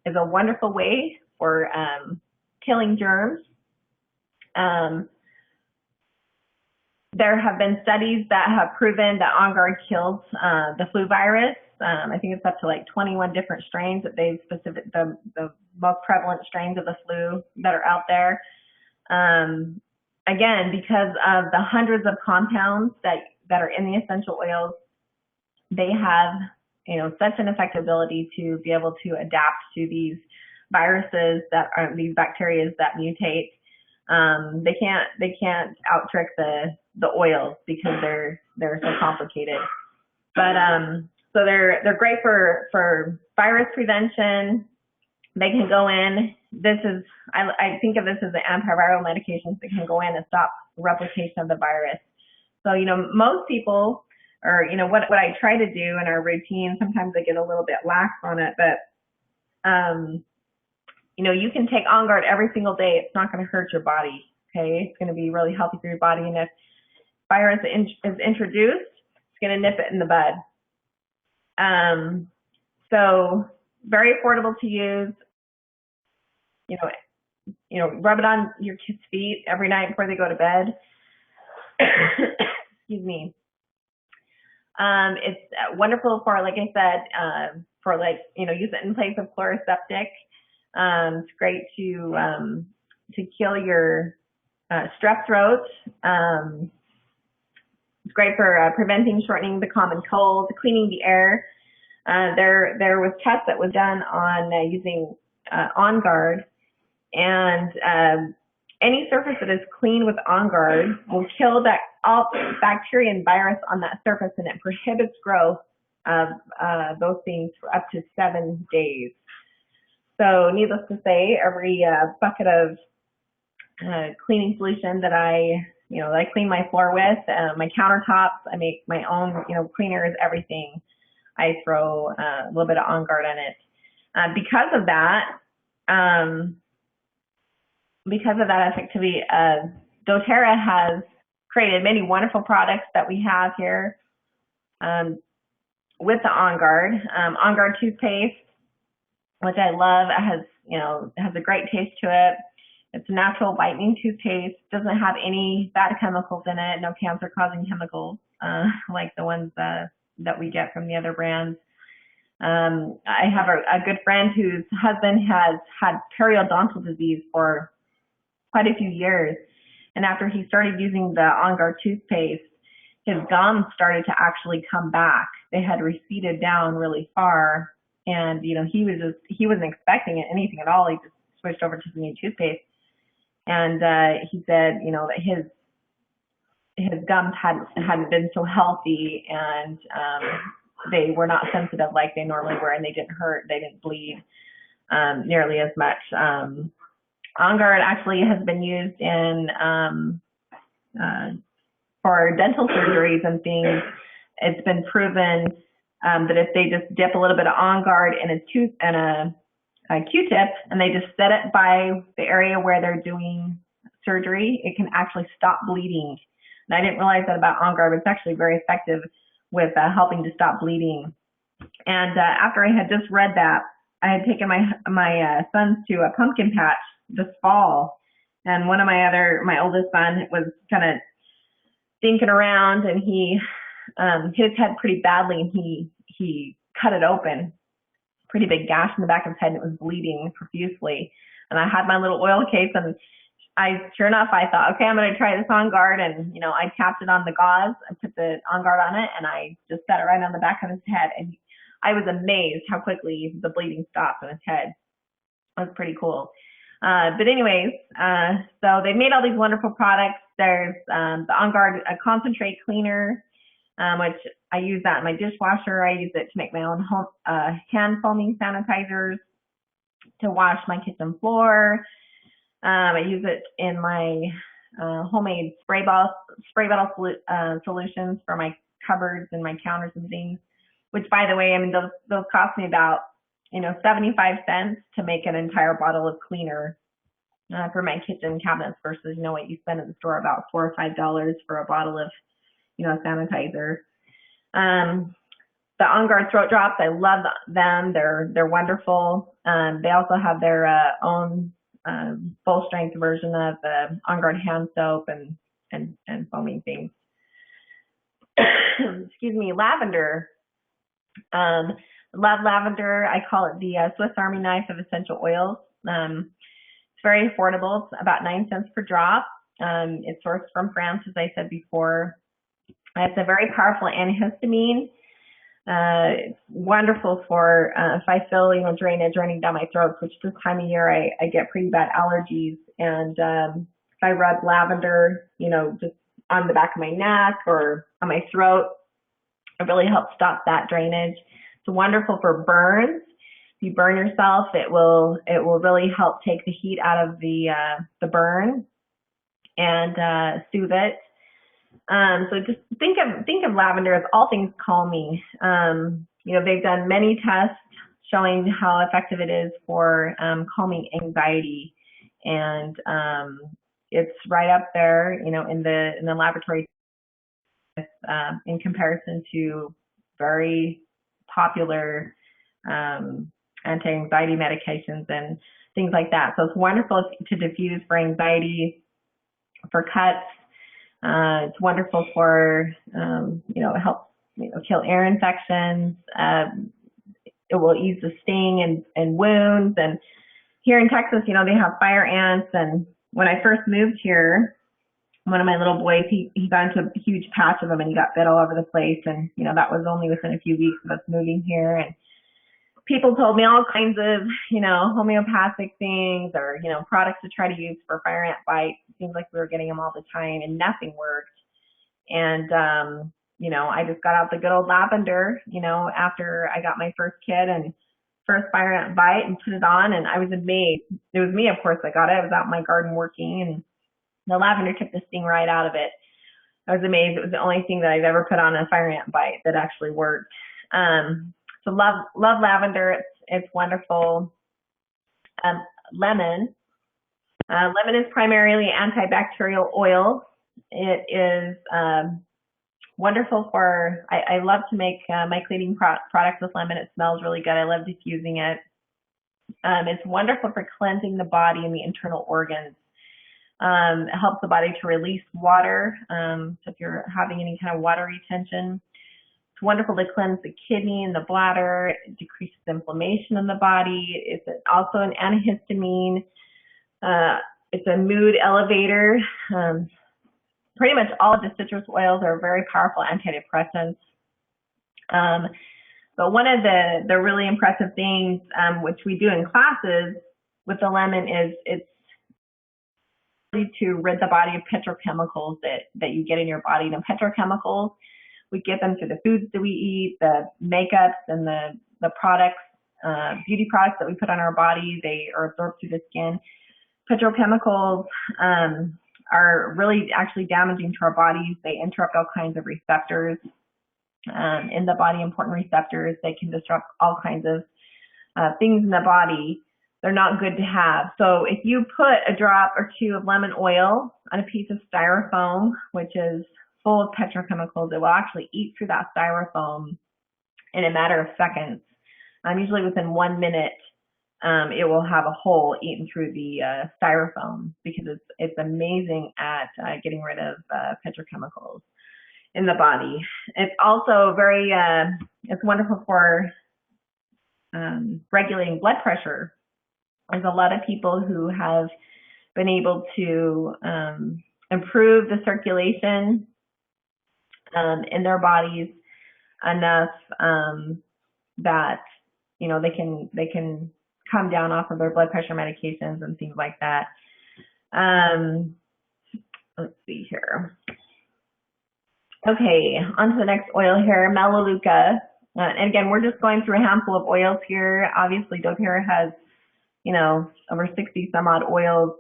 is a wonderful way for killing germs. There have been studies that have proven that On Guard kills the flu virus. I think it's up to like 21 different strains that they've the most prevalent strains of the flu that are out there. Again, because of the hundreds of compounds that are in the essential oils, they have, such an effective ability to be able to adapt to these viruses that are these bacteria that mutate. They can't out trick the oils because they're so complicated. But so they're great for virus prevention. They can go in. I think of this as the antiviral medications that can go in and stop replication of the virus. So, most people, or, what I try to do in our routine, sometimes I get a little bit lax on it, but, you can take On Guard every single day. It's not going to hurt your body, okay? It's going to be really healthy for your body. And if virus is introduced, it's going to nip it in the bud. So very affordable to use. Rub it on your kids' feet every night before they go to bed. Excuse me. It's wonderful for, like I said, use it in place of chloroseptic. It's great to kill your strep throat. great for preventing, shortening the common cold, cleaning the air. There was tests that was done on using On Guard, and any surface that is clean with On Guard will kill all bacteria and virus on that surface, and it prohibits growth of those things for up to 7 days. So needless to say, every bucket of cleaning solution that I clean my floor with, my countertops, I make my own, cleaners, everything, I throw a little bit of On Guard on it. Because of that effectivity, doTERRA has created many wonderful products that we have here with the On Guard. On Guard toothpaste, which I love. It has a great taste to it. It's a natural whitening toothpaste. Doesn't have any bad chemicals in it. No cancer-causing chemicals like the ones that we get from the other brands. I have a good friend whose husband has had periodontal disease for quite a few years, and after he started using the On Guard toothpaste, his gums started to actually come back. They had receded down really far. And, he wasn't expecting anything at all. He just switched over to the new toothpaste. And he said, that his gums hadn't been so healthy, and they were not sensitive like they normally were, and they didn't hurt, they didn't bleed nearly as much. On Guard actually has been used in for dental surgeries and things. It's been proven that if they just dip a little bit of On Guard in a Q-tip, and they just set it by the area where they're doing surgery, it can actually stop bleeding. And I didn't realize that about On Guard, but it's actually very effective with helping to stop bleeding. And after I had just read that, I had taken my sons to a pumpkin patch this fall, and one of my oldest son was kind of dinking around, and he hit his head pretty badly, and he cut it open, pretty big gash in the back of his head, and it was bleeding profusely. And I had my little oil case, and sure enough, I thought, okay, I'm going to try this On Guard, and I tapped it on the gauze and put the On Guard on it, and I just set it right on the back of his head, and I was amazed how quickly the bleeding stopped on his head. It was pretty cool. But anyways, so they've made all these wonderful products. There's the On Guard concentrate cleaner, which I use that in my dishwasher. I use it to make my own home hand foaming sanitizers, to wash my kitchen floor. I use it in my homemade spray bottle solutions for my cupboards and my counters and things. Which, by the way, those cost me about 75 cents to make an entire bottle of cleaner for my kitchen cabinets versus what you spend at the store, about $4 or $5 for a bottle of sanitizer. The On Guard throat drops, I love them. They're wonderful. They also have their own full strength version of the On Guard hand soap and foaming things. Excuse me, lavender. Love lavender. I call it the Swiss Army knife of essential oils. It's very affordable. It's about 9 cents per drop. It's sourced from France, as I said before. It's a very powerful antihistamine. It's wonderful for if I feel drainage running down my throat, which this time of year I get pretty bad allergies, and if I rub lavender, just on the back of my neck or on my throat, it really helps stop that drainage. It's wonderful for burns. If you burn yourself, it will really help take the heat out of the burn and soothe it. So just think of lavender as all things calming. They've done many tests showing how effective it is for calming anxiety, and it's right up there, in the laboratory in comparison to very popular anti-anxiety medications and things like that. So it's wonderful to diffuse for anxiety, for cuts. It's wonderful for, it helps, kill ear infections. It will ease the sting and wounds. And here in Texas, they have fire ants. And when I first moved here, one of my little boys, he got into a huge patch of them and he got bit all over the place. And, you know, that was only within a few weeks of us moving here. And people told me all kinds of, you know, homeopathic things or, you know, products to try to use for fire ant bites. It seems like we were getting them all the time and nothing worked. And, you know, I just got out the good old lavender, you know, after I got my first kid and first fire ant bite and put it on. And I was amazed. It was me, of course, that got it. I was out in my garden working and the lavender took the sting right out of it. I was amazed. It was the only thing that I've ever put on a fire ant bite that actually worked. So love lavender. It's wonderful. Lemon. Lemon is primarily antibacterial oil. It is wonderful for, I love to make my cleaning products with lemon. It smells really good. I love diffusing it. It's wonderful for cleansing the body and the internal organs. It helps the body to release water. So if you're having any kind of water retention, it's wonderful to cleanse the kidney and the bladder. It decreases inflammation in the body. It's also an antihistamine. It's a mood elevator. Pretty much all of the citrus oils are very powerful antidepressants. But one of the really impressive things, which we do in classes with the lemon, is it's to rid the body of petrochemicals that you get in your body. Now, petrochemicals, we get them through the foods that we eat, the makeups and the products, beauty products that we put on our body. They are absorbed through the skin. Petrochemicals are really actually damaging to our bodies. They interrupt all kinds of receptors in the body, important receptors. They can disrupt all kinds of things in the body. They're not good to have. So if you put a drop or two of lemon oil on a piece of styrofoam, which is full of petrochemicals, it will actually eat through that styrofoam in a matter of seconds. Usually within 1 minute, it will have a hole eaten through the styrofoam because it's amazing at getting rid of petrochemicals in the body. It's also very, it's wonderful for regulating blood pressure. There's a lot of people who have been able to improve the circulation in their bodies enough that, you know, they can come down off of their blood pressure medications and things like that. Let's see here. Okay, on to the next oil here, Melaleuca. And again, we're just going through a handful of oils here. Obviously, doTERRA has, you know, over 60 some odd oils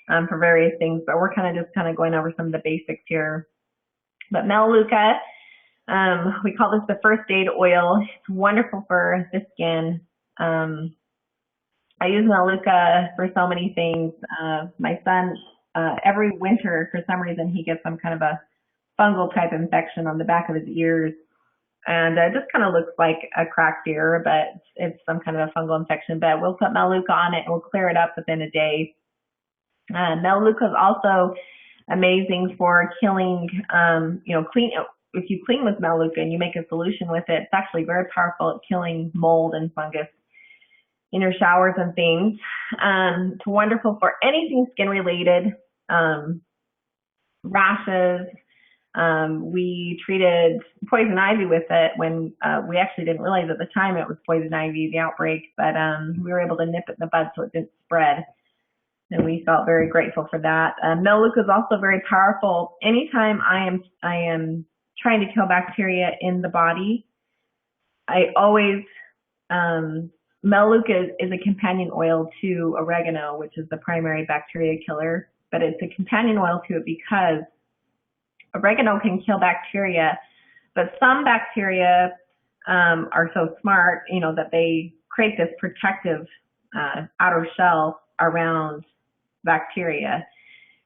for various things, but we're kind of going over some of the basics here. But Melaleuca, we call this the first aid oil. It's wonderful for the skin. I use Melaleuca for so many things. My son, every winter, for some reason, he gets some kind of a fungal type infection on the back of his ears. And it just kind of looks like a cracked ear, but it's some kind of a fungal infection. But we'll put Melaleuca on it and we'll clear it up within a day. Melaleuca is also amazing for killing, you know, if you clean with Melaleuca and you make a solution with it, it's actually very powerful at killing mold and fungus in your showers and things. It's wonderful for anything skin related, rashes. We treated poison ivy with it when we actually didn't realize at the time it was poison ivy, the outbreak, but we were able to nip it in the bud so it didn't spread. And we felt very grateful for that. Melaleuca is also very powerful. Anytime I am trying to kill bacteria in the body, I always, Melaleuca is a companion oil to oregano, which is the primary bacteria killer, but it's a companion oil to it because oregano can kill bacteria, but some bacteria are so smart, you know, that they create this protective outer shell around bacteria.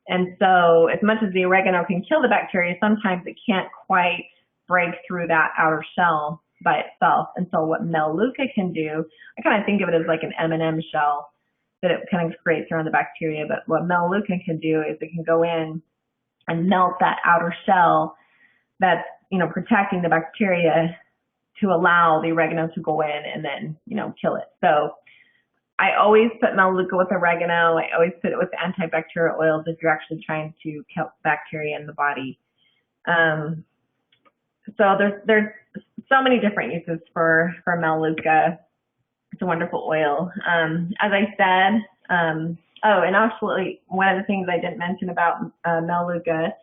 And so as much as the oregano can kill the bacteria, sometimes it can't quite break through that outer shell by itself. And so what Melaleuca can do, I kind of think of it as like an M&M shell that it kind of creates around the bacteria. But what Melaleuca can do is it can go in and melt that outer shell that's, you know, protecting the bacteria to allow the oregano to go in and then, you know, kill it. So I always put Melaleuca with oregano. I always put it with antibacterial oils if you're actually trying to kill bacteria in the body. So there's so many different uses for Melaleuca. It's a wonderful oil. As I said, oh, and actually one of the things I didn't mention about Melaleuca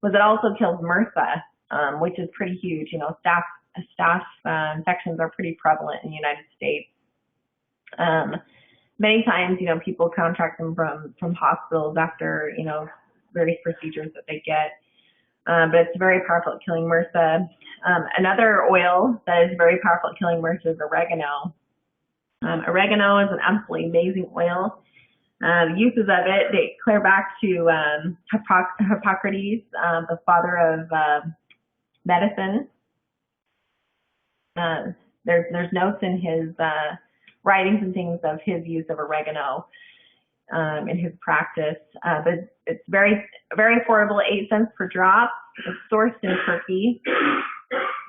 was it also kills MRSA, which is pretty huge. You know, staph infections are pretty prevalent in the United States. Many times, you know, people contract them from hospitals after, you know, various procedures that they get. But it's very powerful at killing MRSA. Another oil that is very powerful at killing MRSA is oregano. Oregano is an absolutely amazing oil. The uses of it, they clear back to Hippocrates, the father of medicine. There's notes in his writings and things of his use of oregano in his practice. But it's very affordable, 8 cents per drop. It's sourced in Turkey.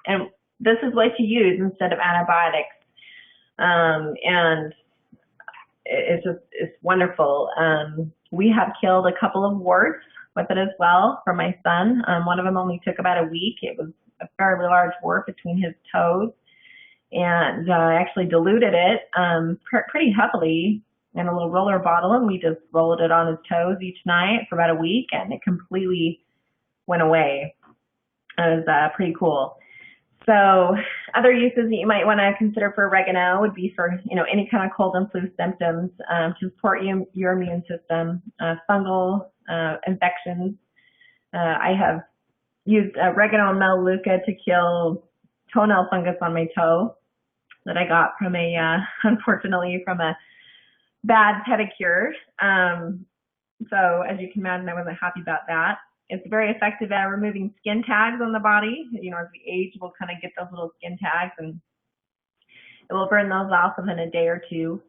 And this is what you use instead of antibiotics. And it's wonderful. We have killed a couple of warts with it as well for my son. One of them only took about a week. It was a fairly large wart between his toes. And I actually diluted it pretty heavily in a little roller bottle, and we just rolled it on his toes each night for about a week, and it completely went away. It was pretty cool. So other uses that you might want to consider for oregano would be for, you know, any kind of cold and flu symptoms, to support your immune system, fungal infections. I have used oregano and Melaleuca to kill toenail fungus on my toe that I got from unfortunately from a bad pedicure. So as you can imagine, I wasn't happy about that. It's very effective at removing skin tags on the body. You know, as we age, we'll kind of get those little skin tags, and it will burn those off within a day or two.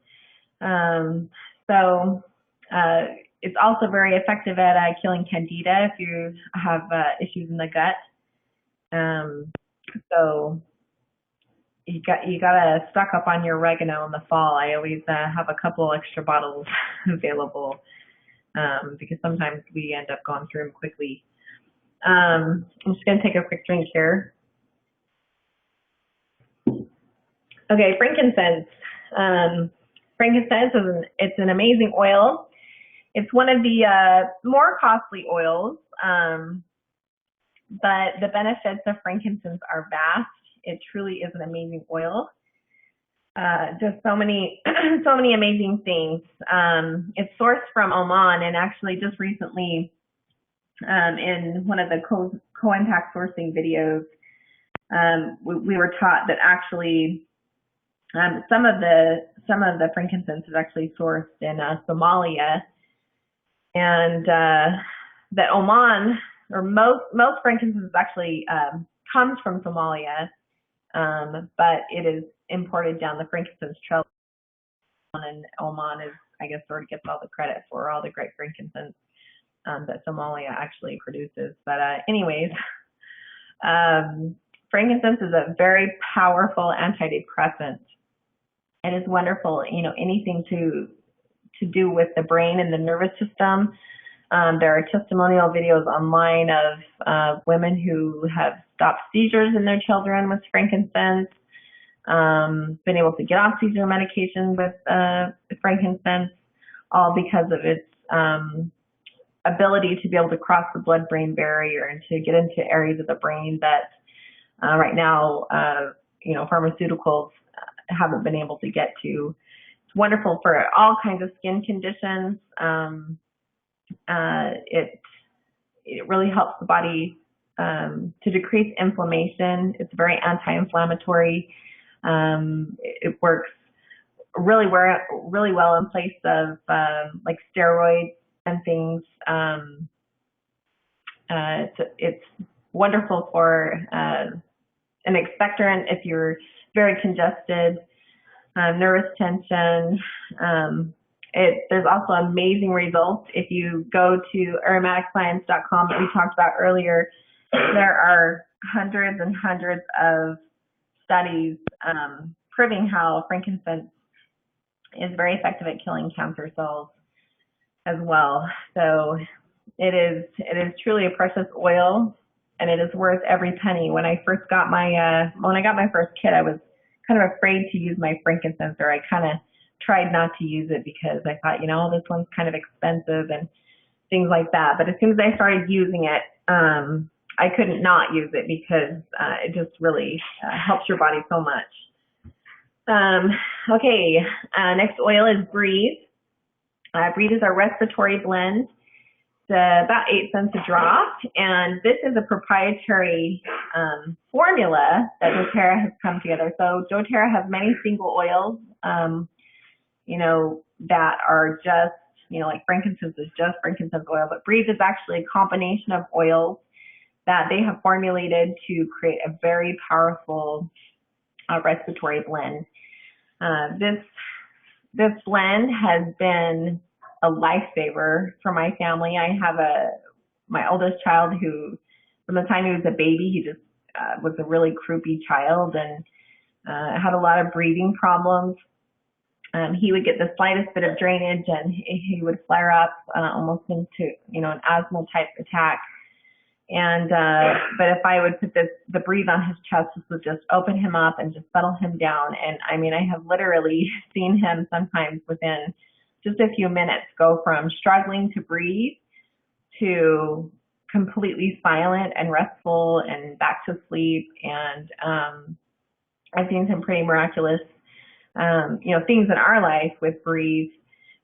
It's also very effective at killing candida if you have issues in the gut. So you gotta stock up on your oregano in the fall. I always have a couple extra bottles available because sometimes we end up going through them quickly. I'm just gonna take a quick drink here. Okay, frankincense. Frankincense it's an amazing oil. It's one of the more costly oils, but the benefits of frankincense are vast. It truly is an amazing oil. Just so many amazing things. It's sourced from Oman, and actually just recently, in one of the co-impact sourcing videos, we were taught that actually some of the frankincense is actually sourced in Somalia, and that Oman, or most frankincense actually comes from Somalia, but it is imported down the frankincense trail, and Oman is, I guess, sort of gets all the credit for all the great frankincense that Somalia actually produces. But anyways, frankincense is a very powerful antidepressant. It is wonderful, you know, anything to do with the brain and the nervous system. There are testimonial videos online of women who have stopped seizures in their children with frankincense, been able to get off seizure medication with frankincense, all because of its ability to be able to cross the blood-brain barrier and to get into areas of the brain that right now, you know, pharmaceuticals haven't been able to get to. It's wonderful for all kinds of skin conditions. It really helps the body to decrease inflammation. It's very anti-inflammatory. It works really well in place of like steroids and things. It's wonderful for an expectorant if you're very congested, nervous tension. There's also amazing results. If you go to aromaticscience.com that we talked about earlier, there are hundreds and hundreds of studies proving how frankincense is very effective at killing cancer cells as well. So it is truly a precious oil, and it is worth every penny. When I first got my when I got my first kit, I was kind of afraid to use my frankincense, or I kind of tried not to use it because I thought, this one's kind of expensive and things like that. But as soon as I started using it, I couldn't not use it because it just really helps your body so much. Okay, next oil is Breathe. Breathe is our respiratory blend. It's about 8 cents a drop, and this is a proprietary formula that doTERRA has come together. So doTERRA has many single oils, that are just, like frankincense is just frankincense oil, but Breathe is actually a combination of oils that they have formulated to create a very powerful respiratory blend. This blend has been a lifesaver for my family. I have my oldest child who, from the time he was a baby, he just was a really croupy child and had a lot of breathing problems. He would get the slightest bit of drainage and he would flare up almost into, an asthma type attack. And, but if I would put the Breathe on his chest, this would just open him up and just settle him down. And I mean, I have literally seen him sometimes within just a few minutes go from struggling to breathe to completely silent and restful and back to sleep. And, I've seen some pretty miraculous, things in our life with Breathe.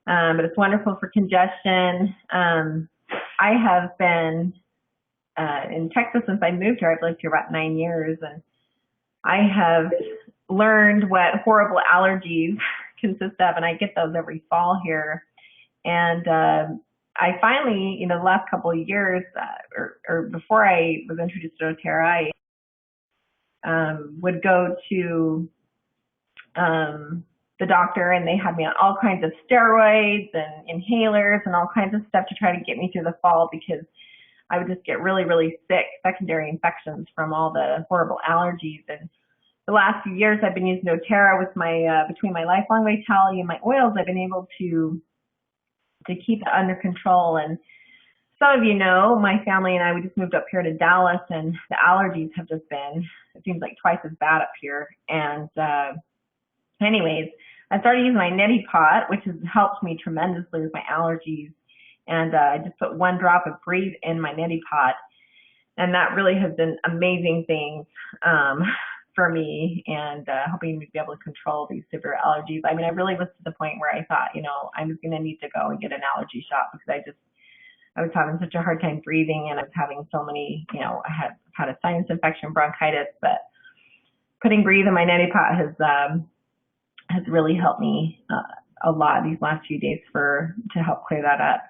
But it's wonderful for congestion. I have been in Texas since I moved here. I've lived here about 9 years, and I have learned what horrible allergies consist of, and I get those every fall here. And I finally, the last couple of years, or before I was introduced to doTERRA, I would go to the doctor, and they had me on all kinds of steroids and inhalers and all kinds of stuff to try to get me through the fall, because I would just get really, really sick, secondary infections from all the horrible allergies. And the last few years, I've been using doTERRA with my between my lifelong vitality and my oils. I've been able to keep it under control. And some of you know, my family and I, we just moved up here to Dallas, and the allergies have just been, it seems like, twice as bad up here. And anyways, I started using my neti pot, which has helped me tremendously with my allergies. And I just put 1 drop of Breathe in my neti pot, and that really has been amazing things for me, and helping me be able to control these severe allergies. I mean, I really was to the point where I thought, I was going to need to go and get an allergy shot, because I was having such a hard time breathing, and I was having so many, I had a sinus infection, bronchitis. But putting Breathe in my neti pot has really helped me a lot these last few days to help clear that up.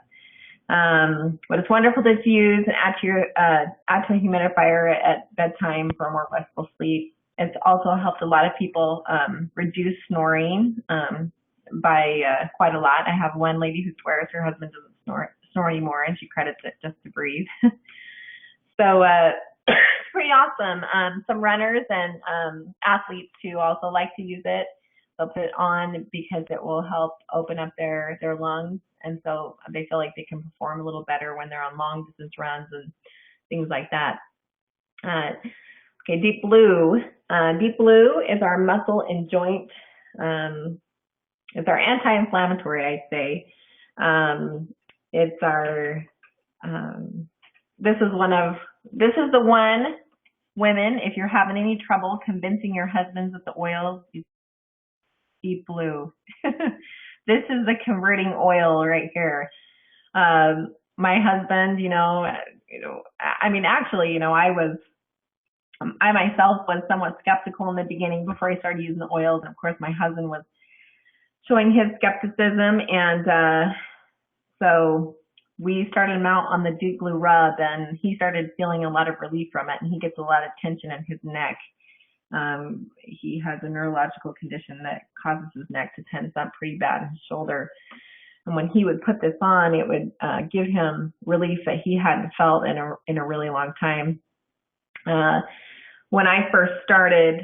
But it's wonderful to use and add to a humidifier at bedtime for a more restful sleep. It's also helped a lot of people reduce snoring by quite a lot. I have one lady who swears her husband doesn't snore anymore, and she credits it just to Breathe. So it's pretty awesome. Some runners and athletes too also like to use it. They'll put it on because it will help open up their lungs, and so they feel like they can perform a little better when they're on long distance runs and things like that. Okay, Deep Blue. Deep Blue is our muscle and joint. It's our anti-inflammatory, I'd say. It's our. This is the one, women, if you're having any trouble convincing your husbands that the oils, Deep Blue. This is the converting oil right here. My husband, I mean, actually, I myself was somewhat skeptical in the beginning before I started using the oils. And of course, my husband was showing his skepticism. And so we started him out on the Deep Blue rub, and he started feeling a lot of relief from it. And he gets a lot of tension in his neck. He has a neurological condition that causes his neck to tense up pretty bad in his shoulder. And when he would put this on, it would give him relief that he hadn't felt in a really long time. When I first started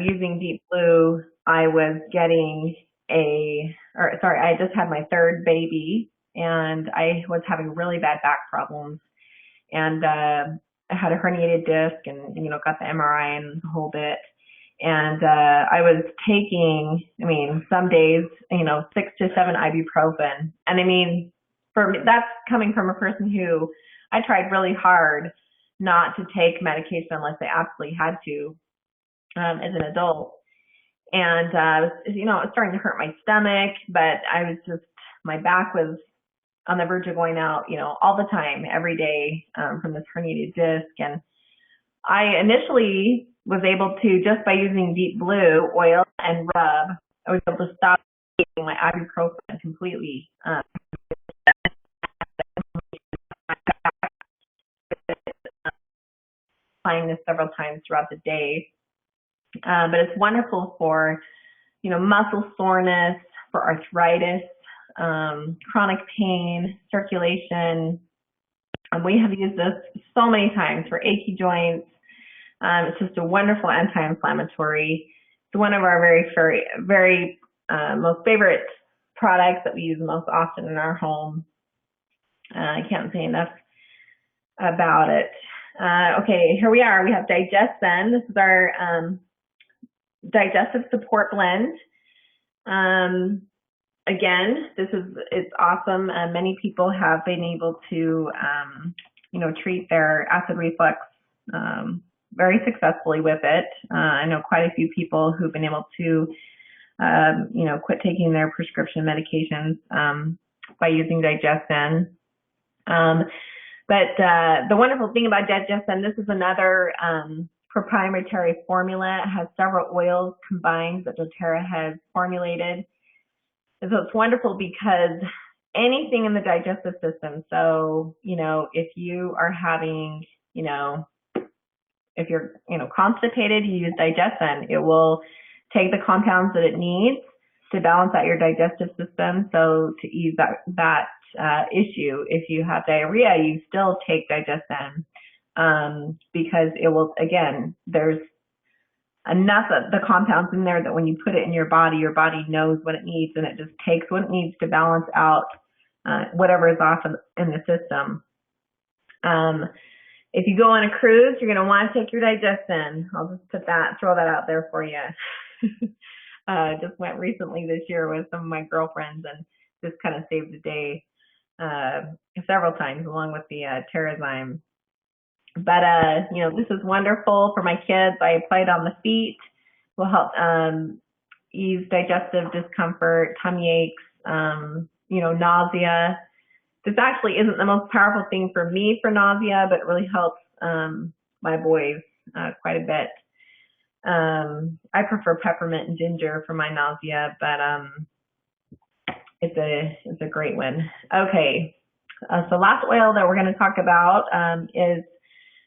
using Deep Blue, I was getting I just had my third baby, and I was having really bad back problems, and I had a herniated disc, and got the MRI and the whole bit. And I was taking, some days, 6 to 7 ibuprofen, and for me, that's coming from a person who I tried really hard not to take medication unless I absolutely had to as an adult. And it was starting to hurt my stomach, but my back was on the verge of going out, all the time, every day, from this herniated disc. And I initially was able to, just by using Deep Blue oil and rub, I was able to stop taking my ibuprofen completely. Applying this several times throughout the day. But it's wonderful for, muscle soreness, for arthritis, chronic pain, circulation. We have used this so many times for achy joints. It's just a wonderful anti-inflammatory. It's one of our very most favorite products that we use most often in our home. I can't say enough about it. Okay, here we are. We have DigestZen. This is our digestive support blend. Again, it's awesome. Many people have been able to, treat their acid reflux very successfully with it. I know quite a few people who've been able to, quit taking their prescription medications by using DigestZen. But the wonderful thing about DigestZen, this is another proprietary formula. It has several oils combined that doTERRA has formulated. And so it's wonderful because anything in the digestive system, so, if you are having, if you're, constipated, you use DigestZen. It will take the compounds that it needs to balance out your digestive system. So to ease that issue, if you have diarrhea, you still take DigestZen because it will, again, there's enough of the compounds in there that when you put it in your body knows what it needs, and it just takes what it needs to balance out whatever is off in the system. If you go on a cruise, you're going to want to take your DigestZen. I'll just throw that out there for you. Just went recently this year with some of my girlfriends and just kind of saved the day several times along with the TerraZyme. But, this is wonderful for my kids. I apply it on the feet. Will help ease digestive discomfort, tummy aches, nausea. This actually isn't the most powerful thing for me for nausea, but it really helps my boys quite a bit. I prefer peppermint and ginger for my nausea, but it's a great one. Okay, so last oil that we're going to talk about is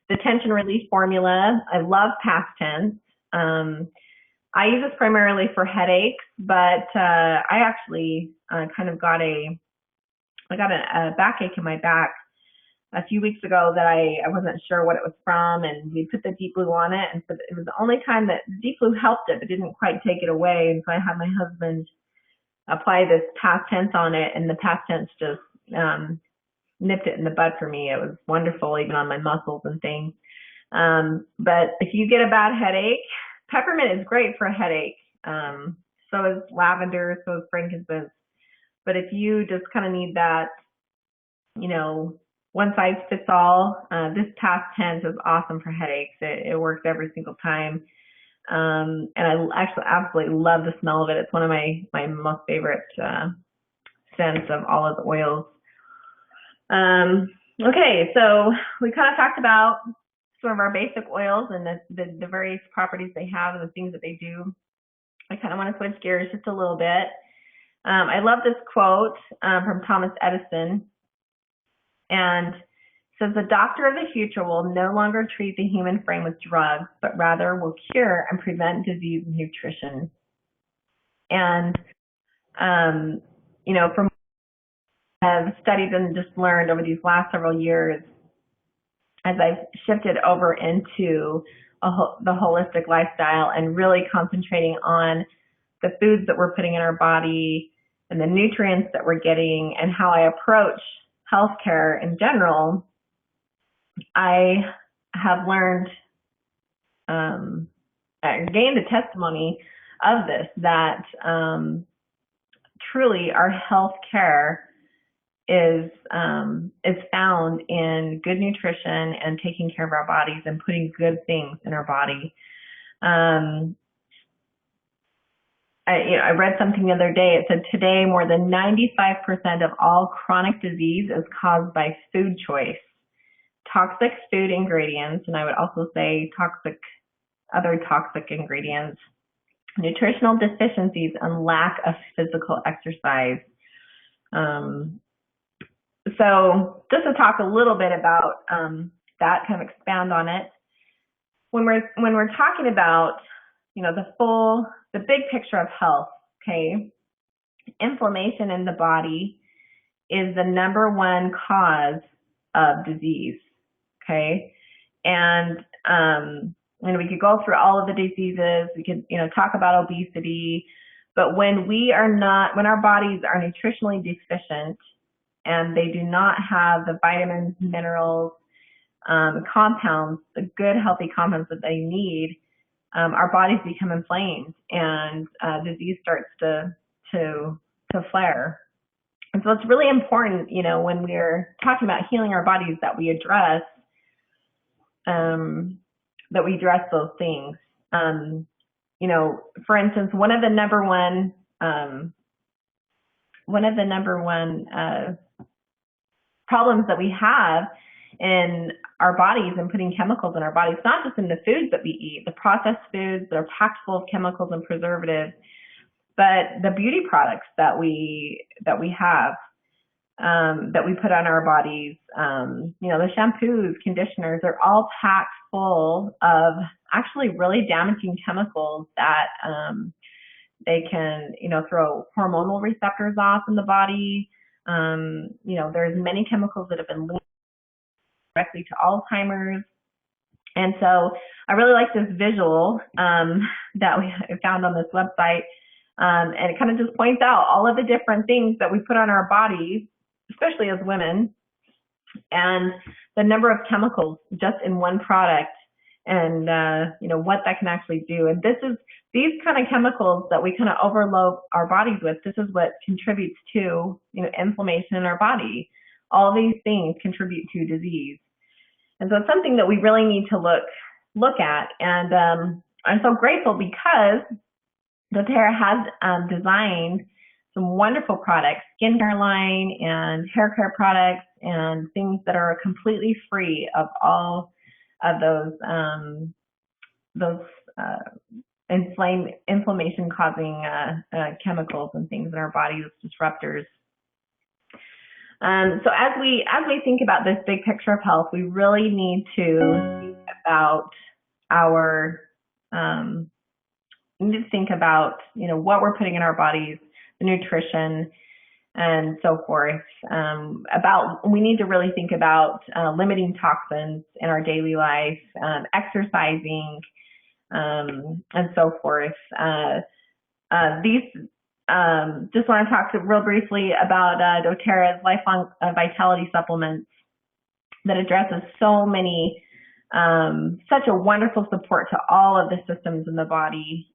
the tension relief formula. I love past tense. I use this primarily for headaches, but I actually kind of got a backache in my back a few weeks ago that I wasn't sure what it was from, and we put the Deep Blue on it, and so it was the only time that Deep Blue helped it, but didn't quite take it away. And so I had my husband apply this past tense on it, and the past tense just nipped it in the bud for me. It was wonderful, even on my muscles and things. But if you get a bad headache, peppermint is great for a headache. So is lavender, so is frankincense. But if you just kind of need that, one size fits all, this past tense is awesome for headaches. It works every single time. And I actually absolutely love the smell of it. It's one of my most favorite scents of all of the oils. Okay, so we kind of talked about some of our basic oils and the various properties they have and the things that they do. I kind of want to switch gears just a little bit. I love this quote from Thomas Edison, and it says, "The doctor of the future will no longer treat the human frame with drugs, but rather will cure and prevent disease with nutrition." And, from what I've studied and just learned over these last several years, as I've shifted over into the holistic lifestyle and really concentrating on the foods that we're putting in our body and the nutrients that we're getting and how I approach healthcare in general, I have learned, I gained a testimony of this, that truly our healthcare is found in good nutrition and taking care of our bodies and putting good things in our body. I read something the other day. It said today more than 95% of all chronic disease is caused by food choice, toxic food ingredients, and I would also say other toxic ingredients, nutritional deficiencies, and lack of physical exercise. So just to talk a little bit about that, kind of expand on it. When we're talking about, the big picture of health, okay, inflammation in the body is the number one cause of disease, okay, and we could go through all of the diseases. We could, talk about obesity, but when our bodies are nutritionally deficient and they do not have the vitamins, minerals, compounds, the good healthy compounds that they need, our bodies become inflamed and disease starts to flare. And so it's really important, when we're talking about healing our bodies, that we address those things. For instance, one of the number one problems that we have in our bodies and putting chemicals in our bodies, not just in the foods that we eat, the processed foods that are packed full of chemicals and preservatives, but the beauty products that we have, that we put on our bodies, the shampoos, conditioners, are all packed full of actually really damaging chemicals that they can, throw hormonal receptors off in the body. There's many chemicals that have been linked directly to Alzheimer's. And so I really like this visual that we found on this website. And it kind of just points out all of the different things that we put on our bodies, especially as women, and the number of chemicals just in one product, and what that can actually do. And these kind of chemicals that we kind of overload our bodies with, this is what contributes to inflammation in our body. All these things contribute to disease. And so it's something that we really need to look at. And I'm so grateful because doTERRA has designed some wonderful products, skincare line and hair care products, and things that are completely free of all of those inflammation causing chemicals and things in our bodies, disruptors. So as we think about this big picture of health, we really need to think about what we're putting in our bodies, the nutrition, and so forth. We need to really think about limiting toxins in our daily life, exercising, and so forth. Just want to talk real briefly about doTERRA's lifelong vitality supplements that addresses so many, such a wonderful support to all of the systems in the body.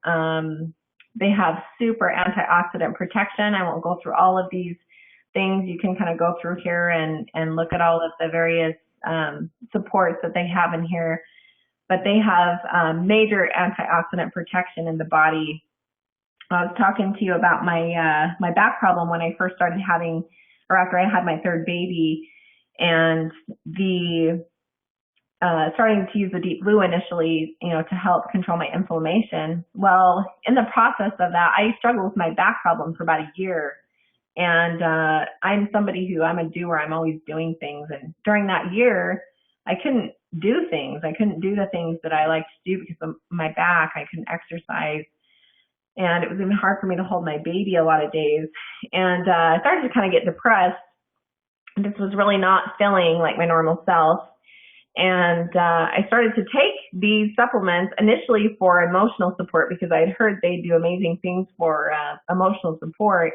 They have super antioxidant protection. I won't go through all of these things. You can kind of go through here and look at all of the various supports that they have in here. But they have major antioxidant protection in the body. I was talking to you about my back problem when I first started having, or after I had my third baby, and starting to use the Deep Blue initially, to help control my inflammation. Well, in the process of that, I struggled with my back problem for about a year. And I'm a doer. I'm always doing things. And during that year, I couldn't do things. I couldn't do the things that I like to do because of my back. I couldn't exercise. And it was even hard for me to hold my baby a lot of days. And I started to kind of get depressed. This was really not feeling like my normal self. And I started to take these supplements initially for emotional support because I had heard they do amazing things for emotional support.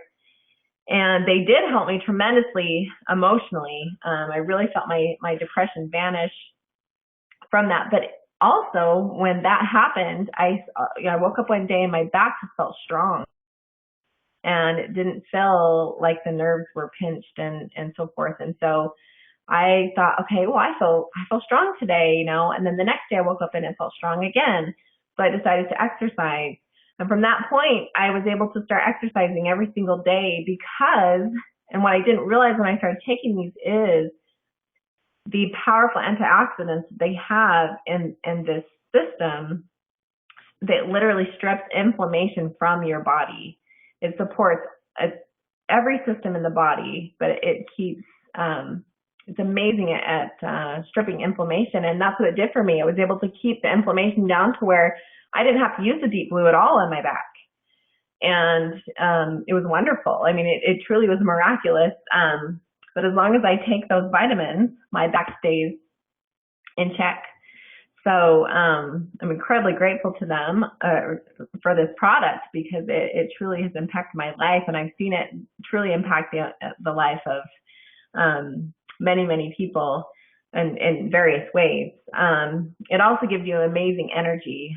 And they did help me tremendously emotionally. I really felt my depression vanish from that. But also, when that happened, I woke up one day and my back just felt strong. And it didn't feel like the nerves were pinched and so forth. And so I thought, okay, well, I feel strong today, And then the next day I woke up and it felt strong again. So I decided to exercise. And from that point, I was able to start exercising every single day because, and what I didn't realize when I started taking these is the powerful antioxidants they have in this system that literally strips inflammation from your body. It supports every system in the body, but it keeps, it's amazing at stripping inflammation. And that's what it did for me. I was able to keep the inflammation down to where I didn't have to use the deep blue at all on my back. And it was wonderful. I mean, it truly was miraculous. But as long as I take those vitamins, my back stays in check. So I'm incredibly grateful to them for this product because it truly has impacted my life, and I've seen it truly impact the life of many, many people in various ways. It also gives you amazing energy,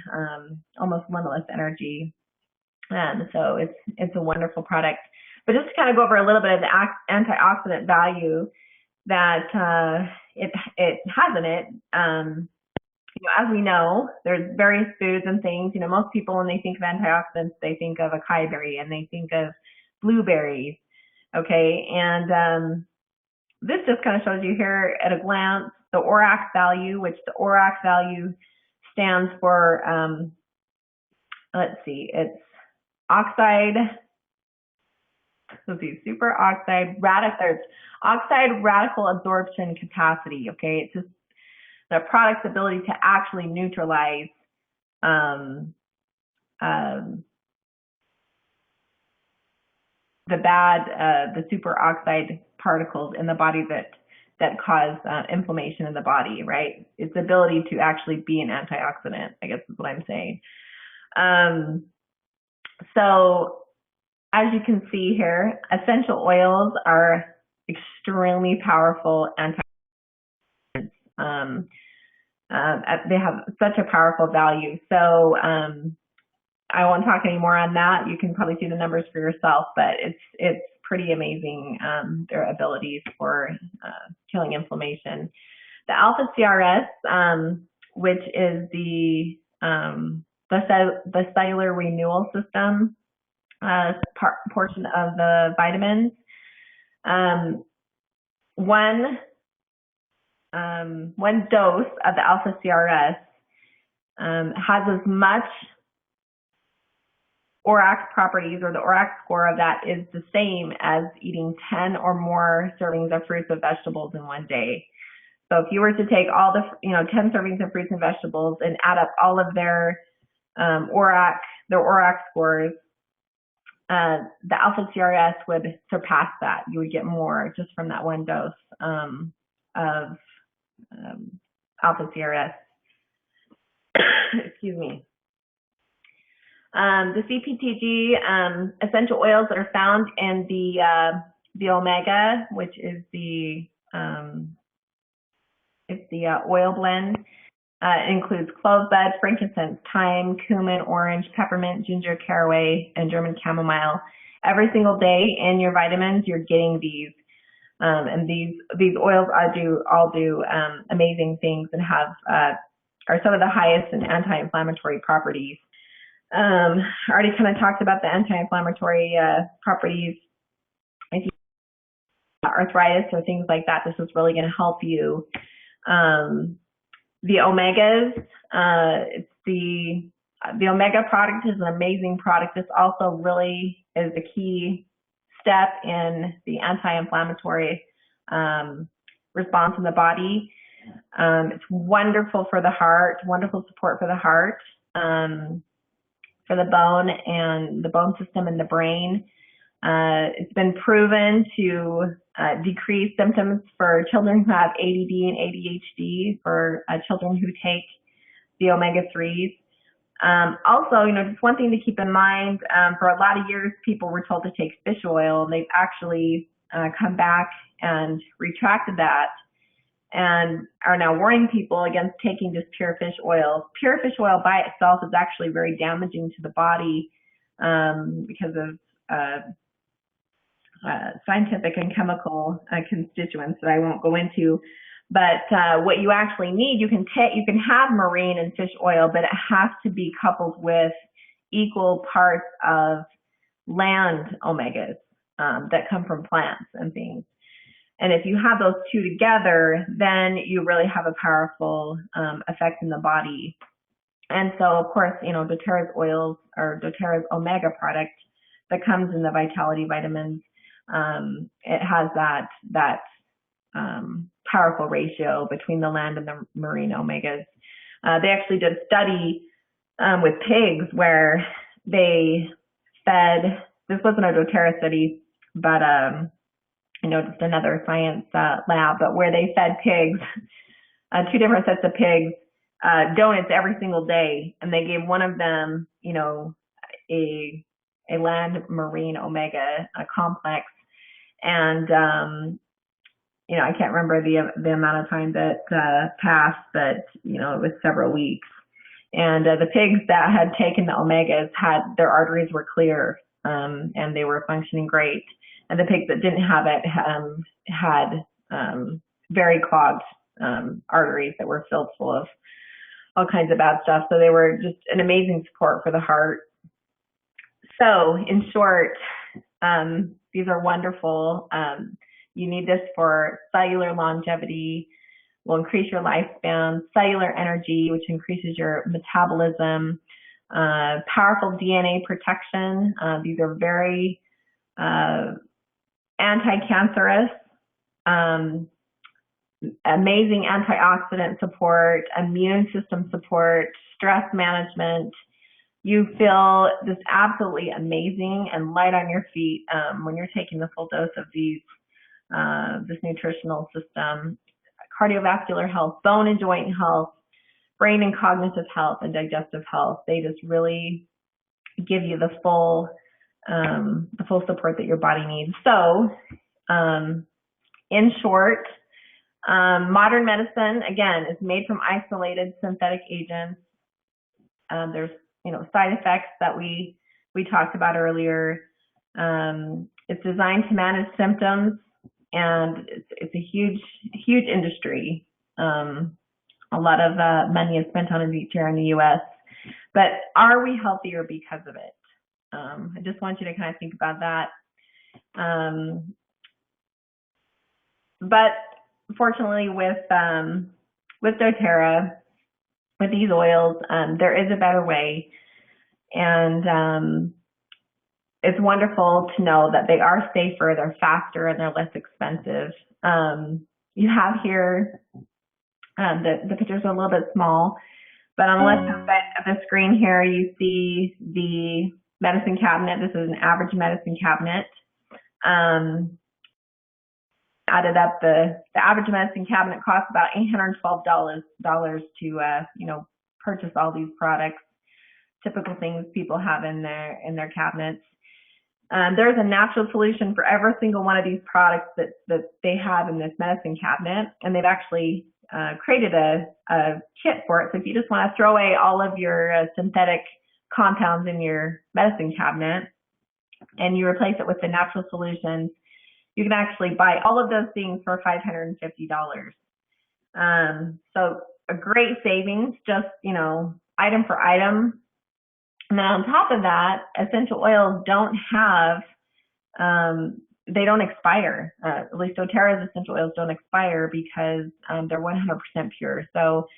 almost limitless energy. So it's a wonderful product. But just to kind of go over a little bit of the antioxidant value that it has in it. As we know, there's various foods and things. Most people, when they think of antioxidants, they think of acai berry and they think of blueberries. Okay, and this just kind of shows you here at a glance the ORAC value, which the ORAC value stands for, let's see, it's oxide, let's see, superoxide oxide radical absorption capacity. Okay, it's just the product's ability to actually neutralize the superoxide particles in the body that cause inflammation in the body, right? Its ability to actually be an antioxidant, I guess is what I'm saying. So as you can see here, essential oils are extremely powerful antioxidants. They have such a powerful value. So I won't talk any more on that. You can probably see the numbers for yourself, but it's pretty amazing, their abilities for killing inflammation. The alpha CRS, which is the cellular renewal system portion of the vitamins, one dose of the alpha CRS has as much ORAC properties, or the ORAC score of that is the same as eating 10 or more servings of fruits and vegetables in one day. So if you were to take all the 10 servings of fruits and vegetables and add up all of their ORAC scores, the alpha CRS would surpass that. You would get more just from that one dose of alpha CRS. Excuse me. The CPTG essential oils that are found in the omega, which is it's the oil blend. It includes clove bud, frankincense, thyme, cumin, orange, peppermint, ginger, caraway, and German chamomile. Every single day in your vitamins, you're getting these. And these oils all do amazing things and are some of the highest in anti-inflammatory properties. I already kind of talked about the anti-inflammatory properties. If you have arthritis or things like that, this is really going to help you. The omegas, it's the omega product is an amazing product. This also really is the key step in the anti-inflammatory response in the body. It's wonderful for the heart, wonderful support for the heart, for the bone and the bone system and the brain. It's been proven to decrease symptoms for children who have ADD and ADHD, for children who take the omega-3s. Also, just one thing to keep in mind, for a lot of years, people were told to take fish oil, and they've actually come back and retracted that and are now warning people against taking just pure fish oil. Pure fish oil by itself is actually very damaging to the body because of scientific and chemical constituents that I won't go into. But what you actually need, you can have marine and fish oil, but it has to be coupled with equal parts of land omegas that come from plants and things. And if you have those two together, then you really have a powerful effect in the body. And so, of course, doTERRA's oils, or doTERRA's omega product that comes in the Vitality vitamins, it has that powerful ratio between the land and the marine omegas. They actually did a study with pigs where they fed, this wasn't a doTERRA study, but just another science lab, but where they fed pigs, two different sets of pigs, donuts every single day, and they gave one of them, a land marine omega complex, and I can't remember the amount of time that passed, but it was several weeks. And the pigs that had taken the omegas their arteries were clear, and they were functioning great. And the pigs that didn't have it had very clogged arteries that were filled full of all kinds of bad stuff. So they were just an amazing support for the heart. So in short, these are wonderful. You need this for cellular longevity, will increase your lifespan, cellular energy, which increases your metabolism, powerful DNA protection. These are very anti-cancerous, amazing antioxidant support, immune system support, stress management. You feel just absolutely amazing and light on your feet when you're taking the full dose of this nutritional system. Cardiovascular health, bone and joint health, brain and cognitive health, and digestive health. They just really give you the full support that your body needs. So, in short, modern medicine, again, is made from isolated synthetic agents. There's side effects that we talked about earlier. It's designed to manage symptoms, and it's a huge industry. A lot of money is spent on it each year in the U.S. But are we healthier because of it? I just want you to kind of think about that. But fortunately, with doTERRA, with these oils, there is a better way, and it's wonderful to know that they are safer, they're faster, and they're less expensive. You have here, the pictures are a little bit small, but on the left-hand side of the screen here, you see the medicine cabinet. This is an average medicine cabinet. Added up, the average medicine cabinet costs about $812 to purchase all these products, typical things people have in their cabinets. There's a natural solution for every single one of these products that they have in this medicine cabinet, and they've actually created a kit for it. So if you just want to throw away all of your synthetic compounds in your medicine cabinet and you replace it with the natural solutions, you can actually buy all of those things for $550. So a great savings, just, item for item. And then on top of that, essential oils don't have, they don't expire. At least doTERRA's essential oils don't expire because they're 100% pure. So,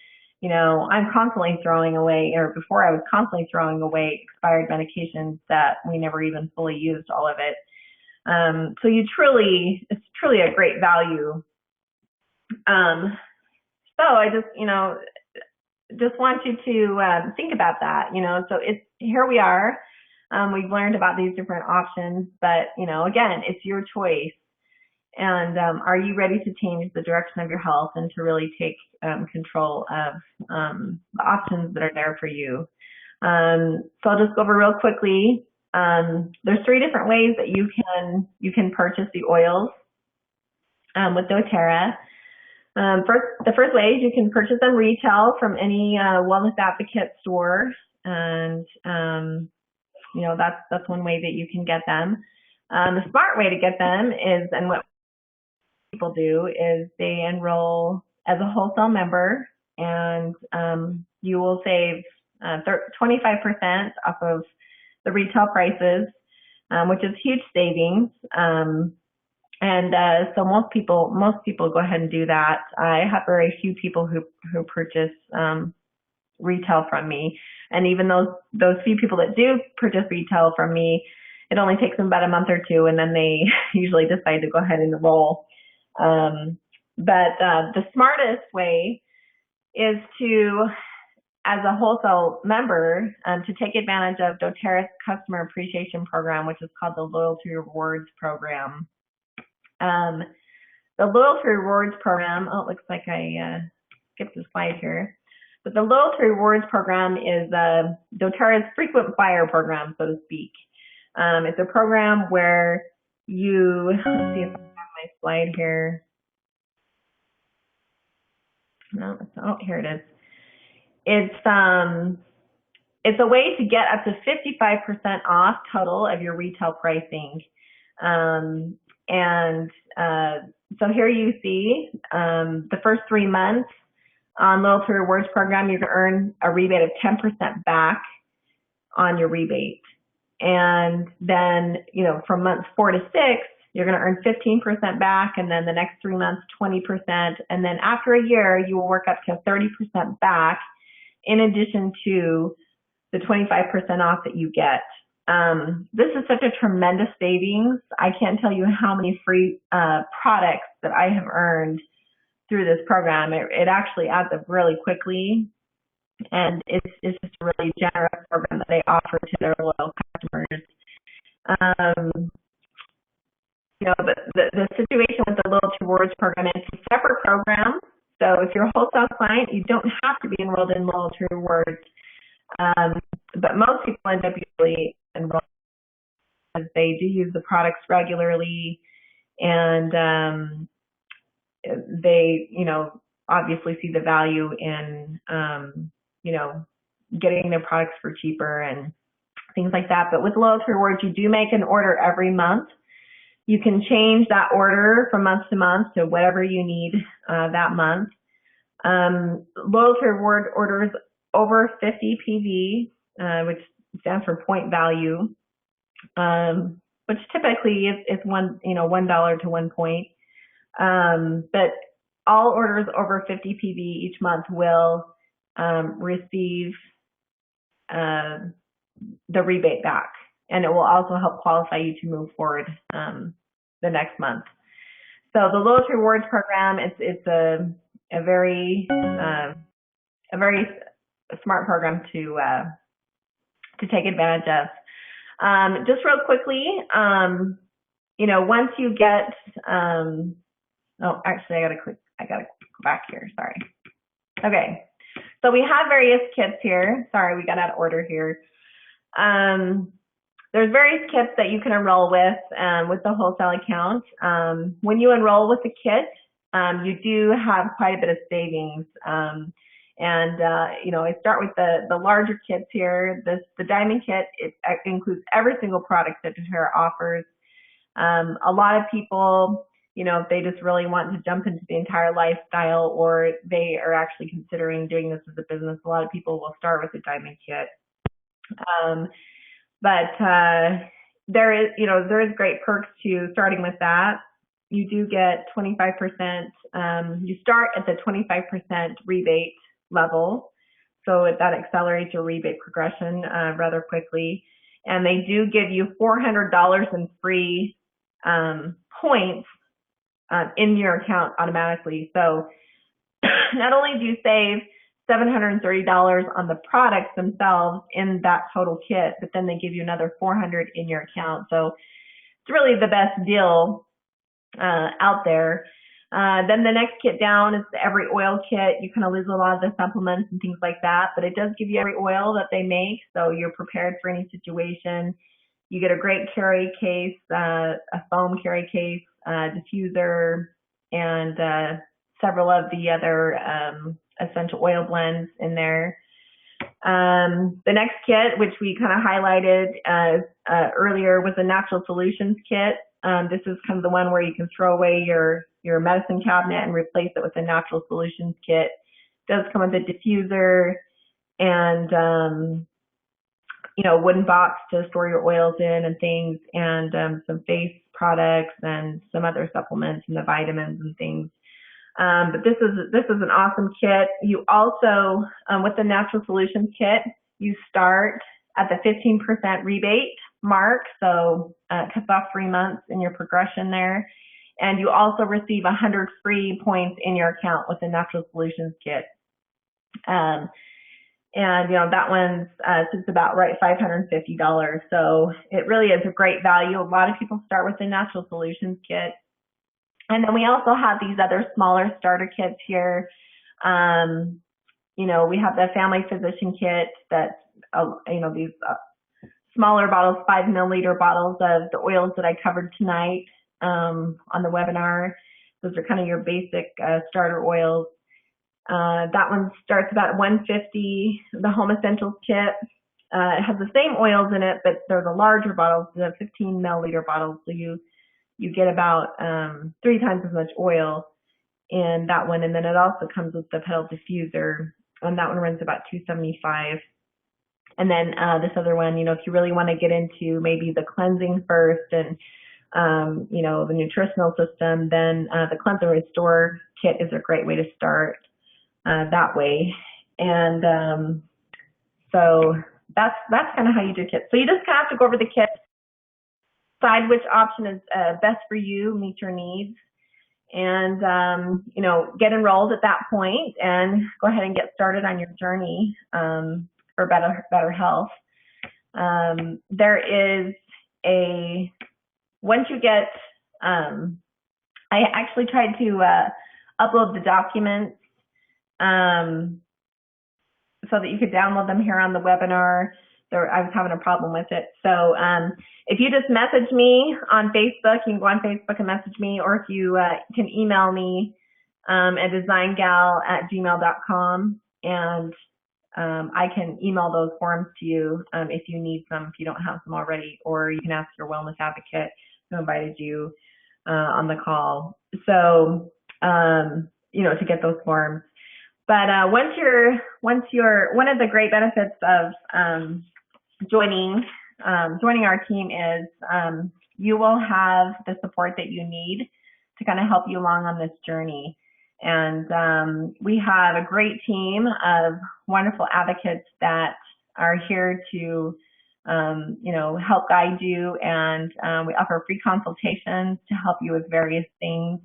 I'm constantly throwing away, or before I was constantly throwing away expired medications that we never even fully used all of it. So it's truly a great value. So I just want you to think about that. So here we are. We've learned about these different options, but again, it's your choice. And are you ready to change the direction of your health and to really take control of the options that are there for you? So I'll just go over real quickly. There's 3 different ways that you can purchase the oils with doTERRA. The first way is you can purchase them retail from any wellness advocate store, and that's one way that you can get them. The smart way to get them is, and what people do, is they enroll as a wholesale member, and you will save 25% off of the retail prices, which is huge savings. So most people go ahead and do that. I have very few people who purchase retail from me, and even those few people that do purchase retail from me, it only takes them about a month or 2, and then they usually decide to go ahead and enroll. But the smartest way is to, as a wholesale member, to take advantage of doTERRA's customer appreciation program, which is called the Loyalty Rewards Program. The Loyalty Rewards Program, it looks like I skipped a slide here. But the Loyalty Rewards Program is doTERRA's frequent flyer program, so to speak. It's a program where let's see if I have my slide here. No, here it is. It's a way to get up to 55% off total of your retail pricing. So here you see the first 3 months on Loyalty Rewards Program, you can earn a rebate of 10% back on your rebate. And then, from months 4 to 6, you're going to earn 15% back, and then the next 3 months, 20%. And then after a year, you will work up to 30% back, in addition to the 25% off that you get. This is such a tremendous savings. I can't tell you how many free products that I have earned through this program. It actually adds up really quickly, and it's just a really generous program that they offer to their loyal customers. But the situation with the Loyalty Rewards Program, it's a separate program. So if you're a wholesale client, you don't have to be enrolled in Loyalty Rewards. But most people end up usually enrolled because they do use the products regularly, and they, obviously see the value in, getting their products for cheaper and things like that. But with Loyalty Rewards, you do make an order every month. You can change that order from month to month to whatever you need that month. Loyalty Reward orders over 50 PV, which stands for point value, which typically is $1 to 1 point. But all orders over 50 PV each month will receive the rebate back, and it will also help qualify you to move forward the next month. So the Loyalty Rewards Program, it's a very smart program to take advantage of. Just real quickly, once you get actually I gotta go back here, sorry. Okay, so we have various kits here. Sorry, we got out of order here. There's various kits that you can enroll with the wholesale account. When you enroll with the kit, you do have quite a bit of savings. I start with the larger kits here. The Diamond Kit, it includes every single product that doTERRA offers. A lot of people, if they just really want to jump into the entire lifestyle, or they are actually considering doing this as a business, a lot of people will start with the Diamond Kit. But there is great perks to starting with that. You do get 25%. You start at the 25% rebate level, so that accelerates your rebate progression rather quickly. And they do give you $400 in free points in your account automatically. So not only do you save $730 on the products themselves in that total kit, but then they give you another $400 in your account. So it's really the best deal out there. Then the next kit down is the Every Oil kit. You kind of lose a lot of the supplements and things like that, but it does give you every oil that they make, so you're prepared for any situation. You get a great carry case, a foam carry case, diffuser, and several of the other essential oil blends in there. The next kit, which we kind of highlighted earlier, was the Natural Solutions kit. This is kind of the one where you can throw away your medicine cabinet and replace it with a Natural Solutions kit. It does come with a diffuser and wooden box to store your oils in and things, and some face products and some other supplements and the vitamins and things. But this is an awesome kit. You also, with the Natural Solutions kit, you start at the 15% rebate mark, so it cuts off 3 months in your progression there. And you also receive 100 free points in your account with the Natural Solutions kit. And that one's sits about right $550. So it really is a great value. A lot of people start with the Natural Solutions kit. And then we also have these other smaller starter kits here. We have the Family Physician kit that's, these smaller bottles, 5 milliliter bottles of the oils that I covered tonight on the webinar. Those are kind of your basic starter oils. That one starts about $150, the Home Essentials kit. It has the same oils in it, but they're the larger bottles, the 15 milliliter bottles. So you get about 3 times as much oil in that one. And then it also comes with the pedal diffuser, and that one runs about $275. And then this other one, if you really want to get into maybe the cleansing first and, the nutritional system, then the Cleanse and Restore kit is a great way to start that way. And so that's kind of how you do kits. So you just kind of have to go over the kit, decide which option is best for you, meet your needs, and get enrolled at that point and go ahead and get started on your journey for better health. There is once you get, I actually tried to upload the documents so that you could download them here on the webinar. I was having a problem with it. So if you just message me on Facebook, you can go on Facebook and message me, or if you can email me at designgal@gmail.com, and I can email those forms to you if you need some, if you don't have them already, or you can ask your wellness advocate who invited you on the call. So, to get those forms. But once you're one of the great benefits of joining our team is you will have the support that you need to kind of help you along on this journey. And we have a great team of wonderful advocates that are here to help guide you, and we offer free consultations to help you with various things.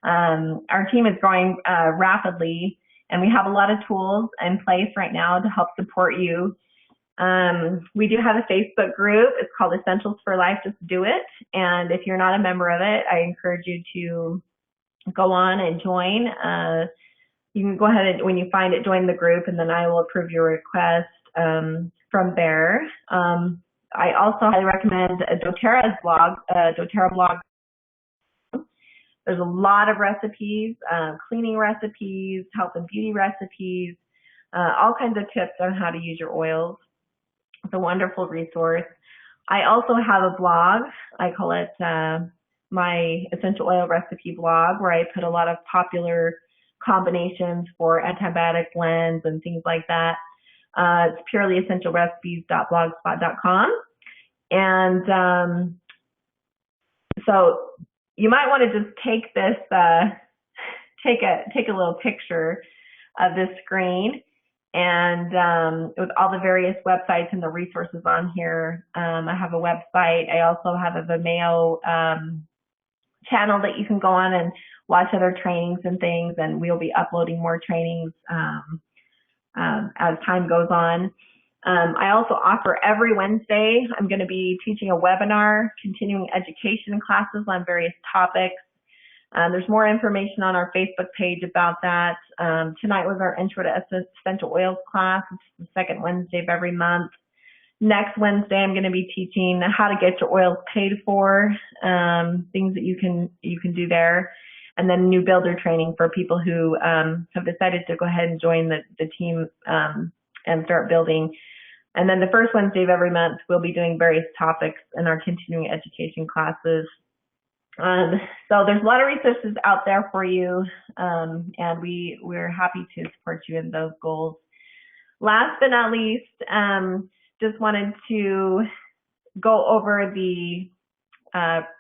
Our team is growing rapidly, and we have a lot of tools in place right now to help support you. We do have a Facebook group. It's called Essentials for Life, Just Do It. And if you're not a member of it, I encourage you to go on and join. You can go ahead and, when you find it, join the group, and then I will approve your request from there. I also highly recommend doTERRA's blog, doTERRA blog. There's a lot of recipes, cleaning recipes, health and beauty recipes, all kinds of tips on how to use your oils. It's a wonderful resource. I also have a blog. I call it my essential oil recipe blog, where I put a lot of popular combinations for antibiotic blends and things like that. It's purelyessentialrecipes.blogspot.com. And so you might want to just take this, take a little picture of this screen, and with all the various websites and the resources on here. I have a website. I also have a Vimeo channel that you can go on and watch other trainings and things, and we'll be uploading more trainings as time goes on. I also offer every Wednesday, I'm going to be teaching a webinar, continuing education classes on various topics. There's more information on our Facebook page about that. Tonight was our Intro to Essential Oils class. It's the second Wednesday of every month. Next Wednesday, I'm going to be teaching how to get your oils paid for, things that you can do there, and then new builder training for people who have decided to go ahead and join the team and start building. And then the first Wednesday of every month, we'll be doing various topics in our continuing education classes. So there's a lot of resources out there for you, and we're happy to support you in those goals. Last but not least, just wanted to go over the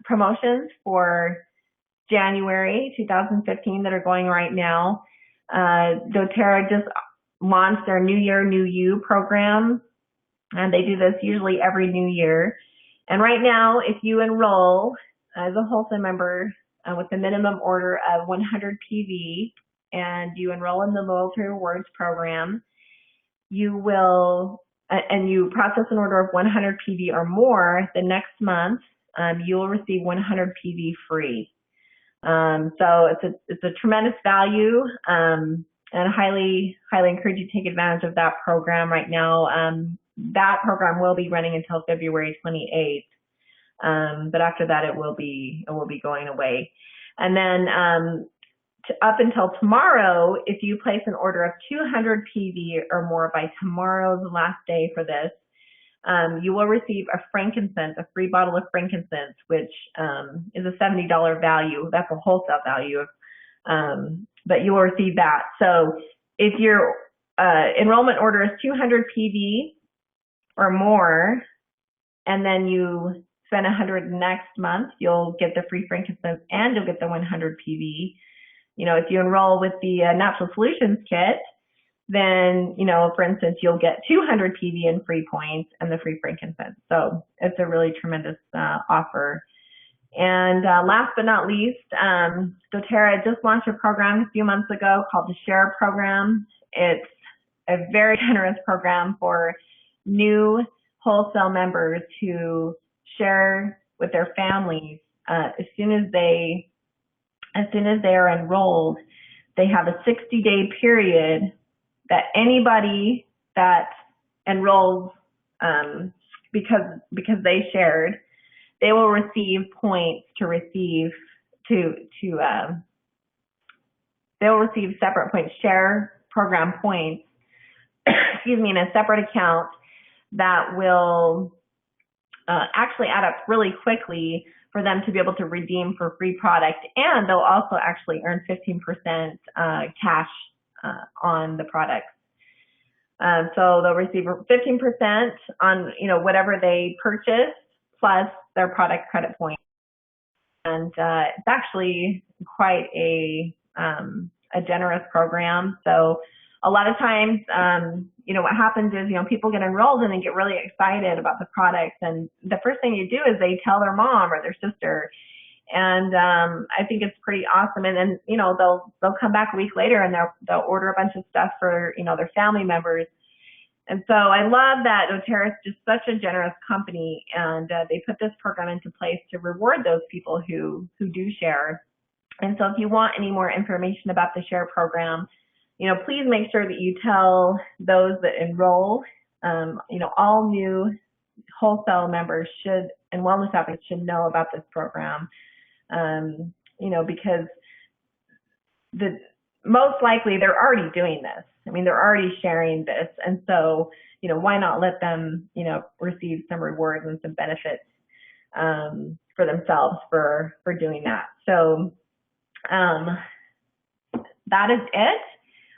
promotions for January 2015 that are going right now. doTERRA just launched their New Year, New You program, and they do this usually every new year. And right now, if you enroll as a wholesale member with a minimum order of 100 PV and you enroll in the Loyalty Rewards program, you will, and you process an order of 100 PV or more, the next month you will receive 100 PV free. So it's a tremendous value, and I highly encourage you to take advantage of that program right now. That program will be running until February 28th. But after that, it will be going away. And then up until tomorrow, if you place an order of 200 PV or more by tomorrow, the last day for this, you will receive a frankincense, a free bottle of frankincense, which is a $70 value. That's a wholesale value, but you will receive that. So if your enrollment order is 200 PV or more, and then you spend 100 next month, you'll get the free frankincense and you'll get the 100 PV. You know, if you enroll with the Natural Solutions Kit, then, you know, for instance, you'll get 200 PV in free points and the free frankincense. So it's a really tremendous offer. And last but not least, doTERRA just launched a program a few months ago called the Share Program. It's a very generous program for new wholesale members to share with their families. As soon as they are enrolled, they have a 60-day period that anybody that enrolls because they shared, they will receive points they will receive separate points, share program points, excuse me, in a separate account that will actually add up really quickly for them to be able to redeem for free product, and they'll also actually earn 15% cash on the products. So they'll receive 15% on whatever they purchase plus their product credit points, and it's actually quite a generous program. So a lot of times, what happens is, people get enrolled and they get really excited about the products, and the first thing you do is they tell their mom or their sister, and I think it's pretty awesome. And then they'll come back a week later and they'll order a bunch of stuff for their family members. And so I love that doTERRA is just such a generous company, and they put this program into place to reward those people who do share. And so if you want any more information about the Share program, please make sure that you tell those that enroll. All new wholesale members and wellness advocates should know about this program, because most likely they're already doing this. I mean, they're already sharing this, and so why not let them receive some rewards and some benefits for themselves for doing that. So that is it.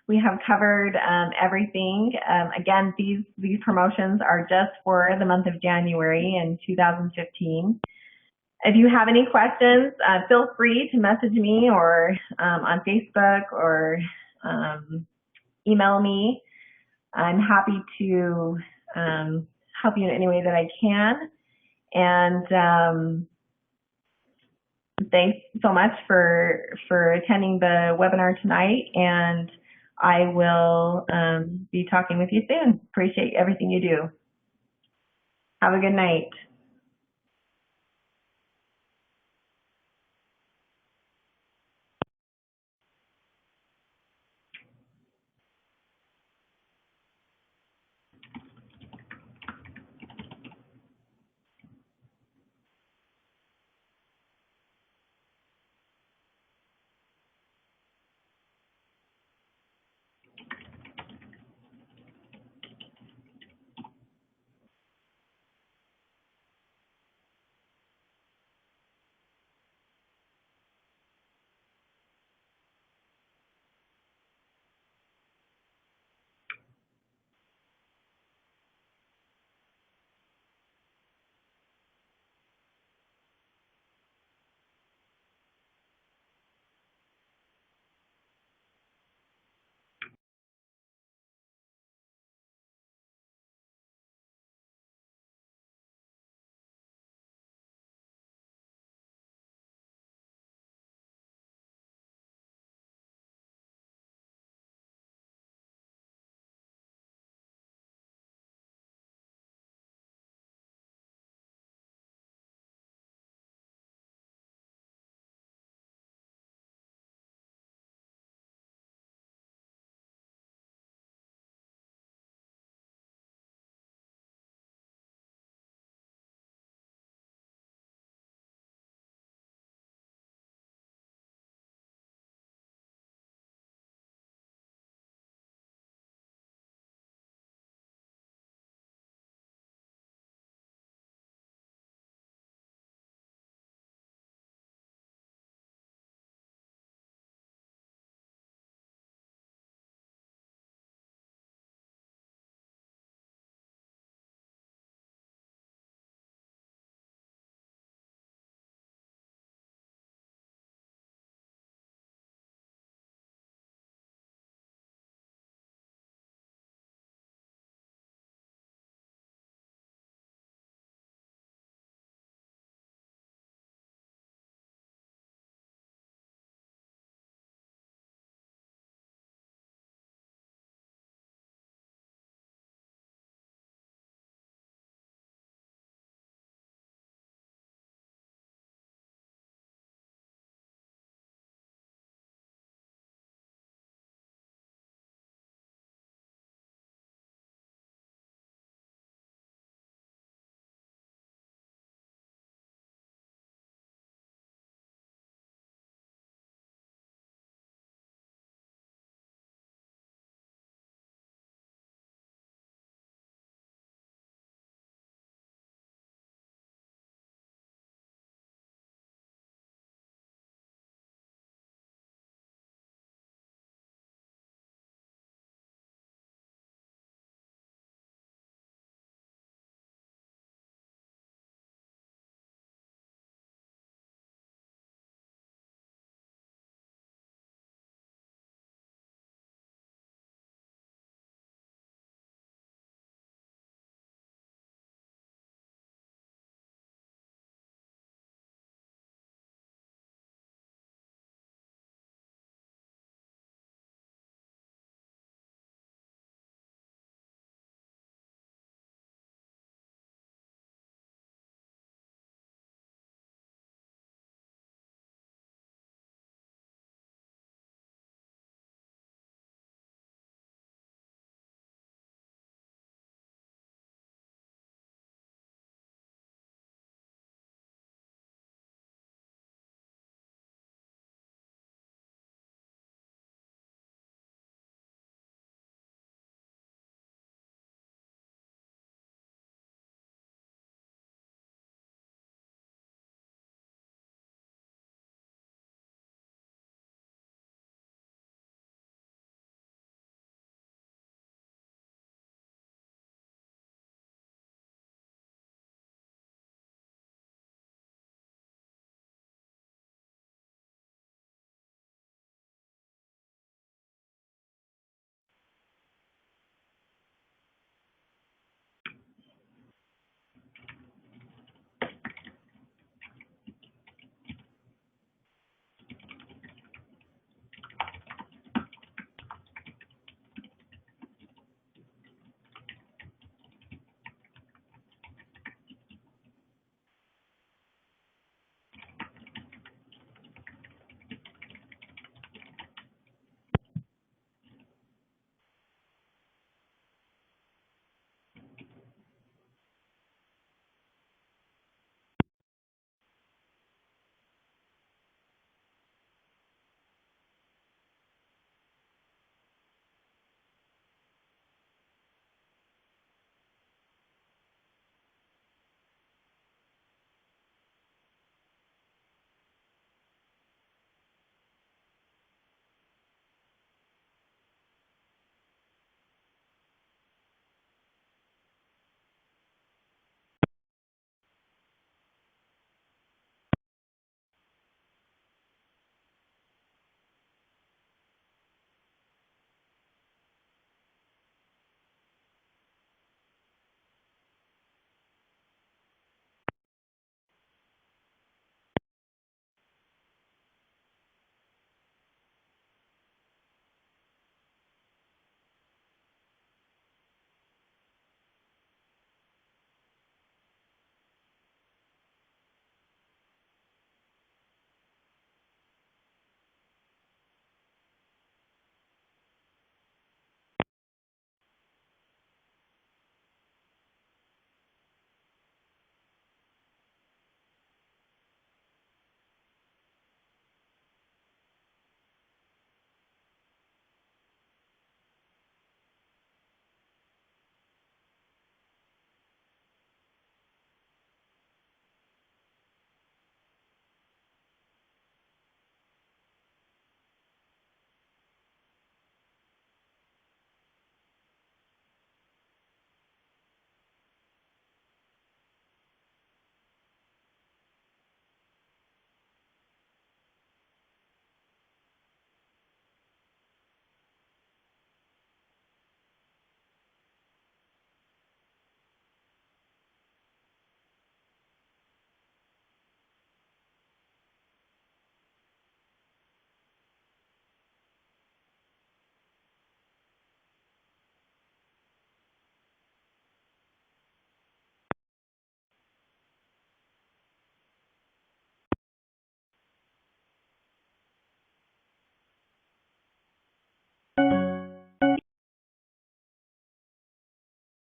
We have covered everything. Again, these promotions are just for the month of January in 2015. If you have any questions, feel free to message me or on Facebook or email me. I'm happy to help you in any way that I can. And thanks so much for attending the webinar tonight. And I will be talking with you soon. Appreciate everything you do. Have a good night.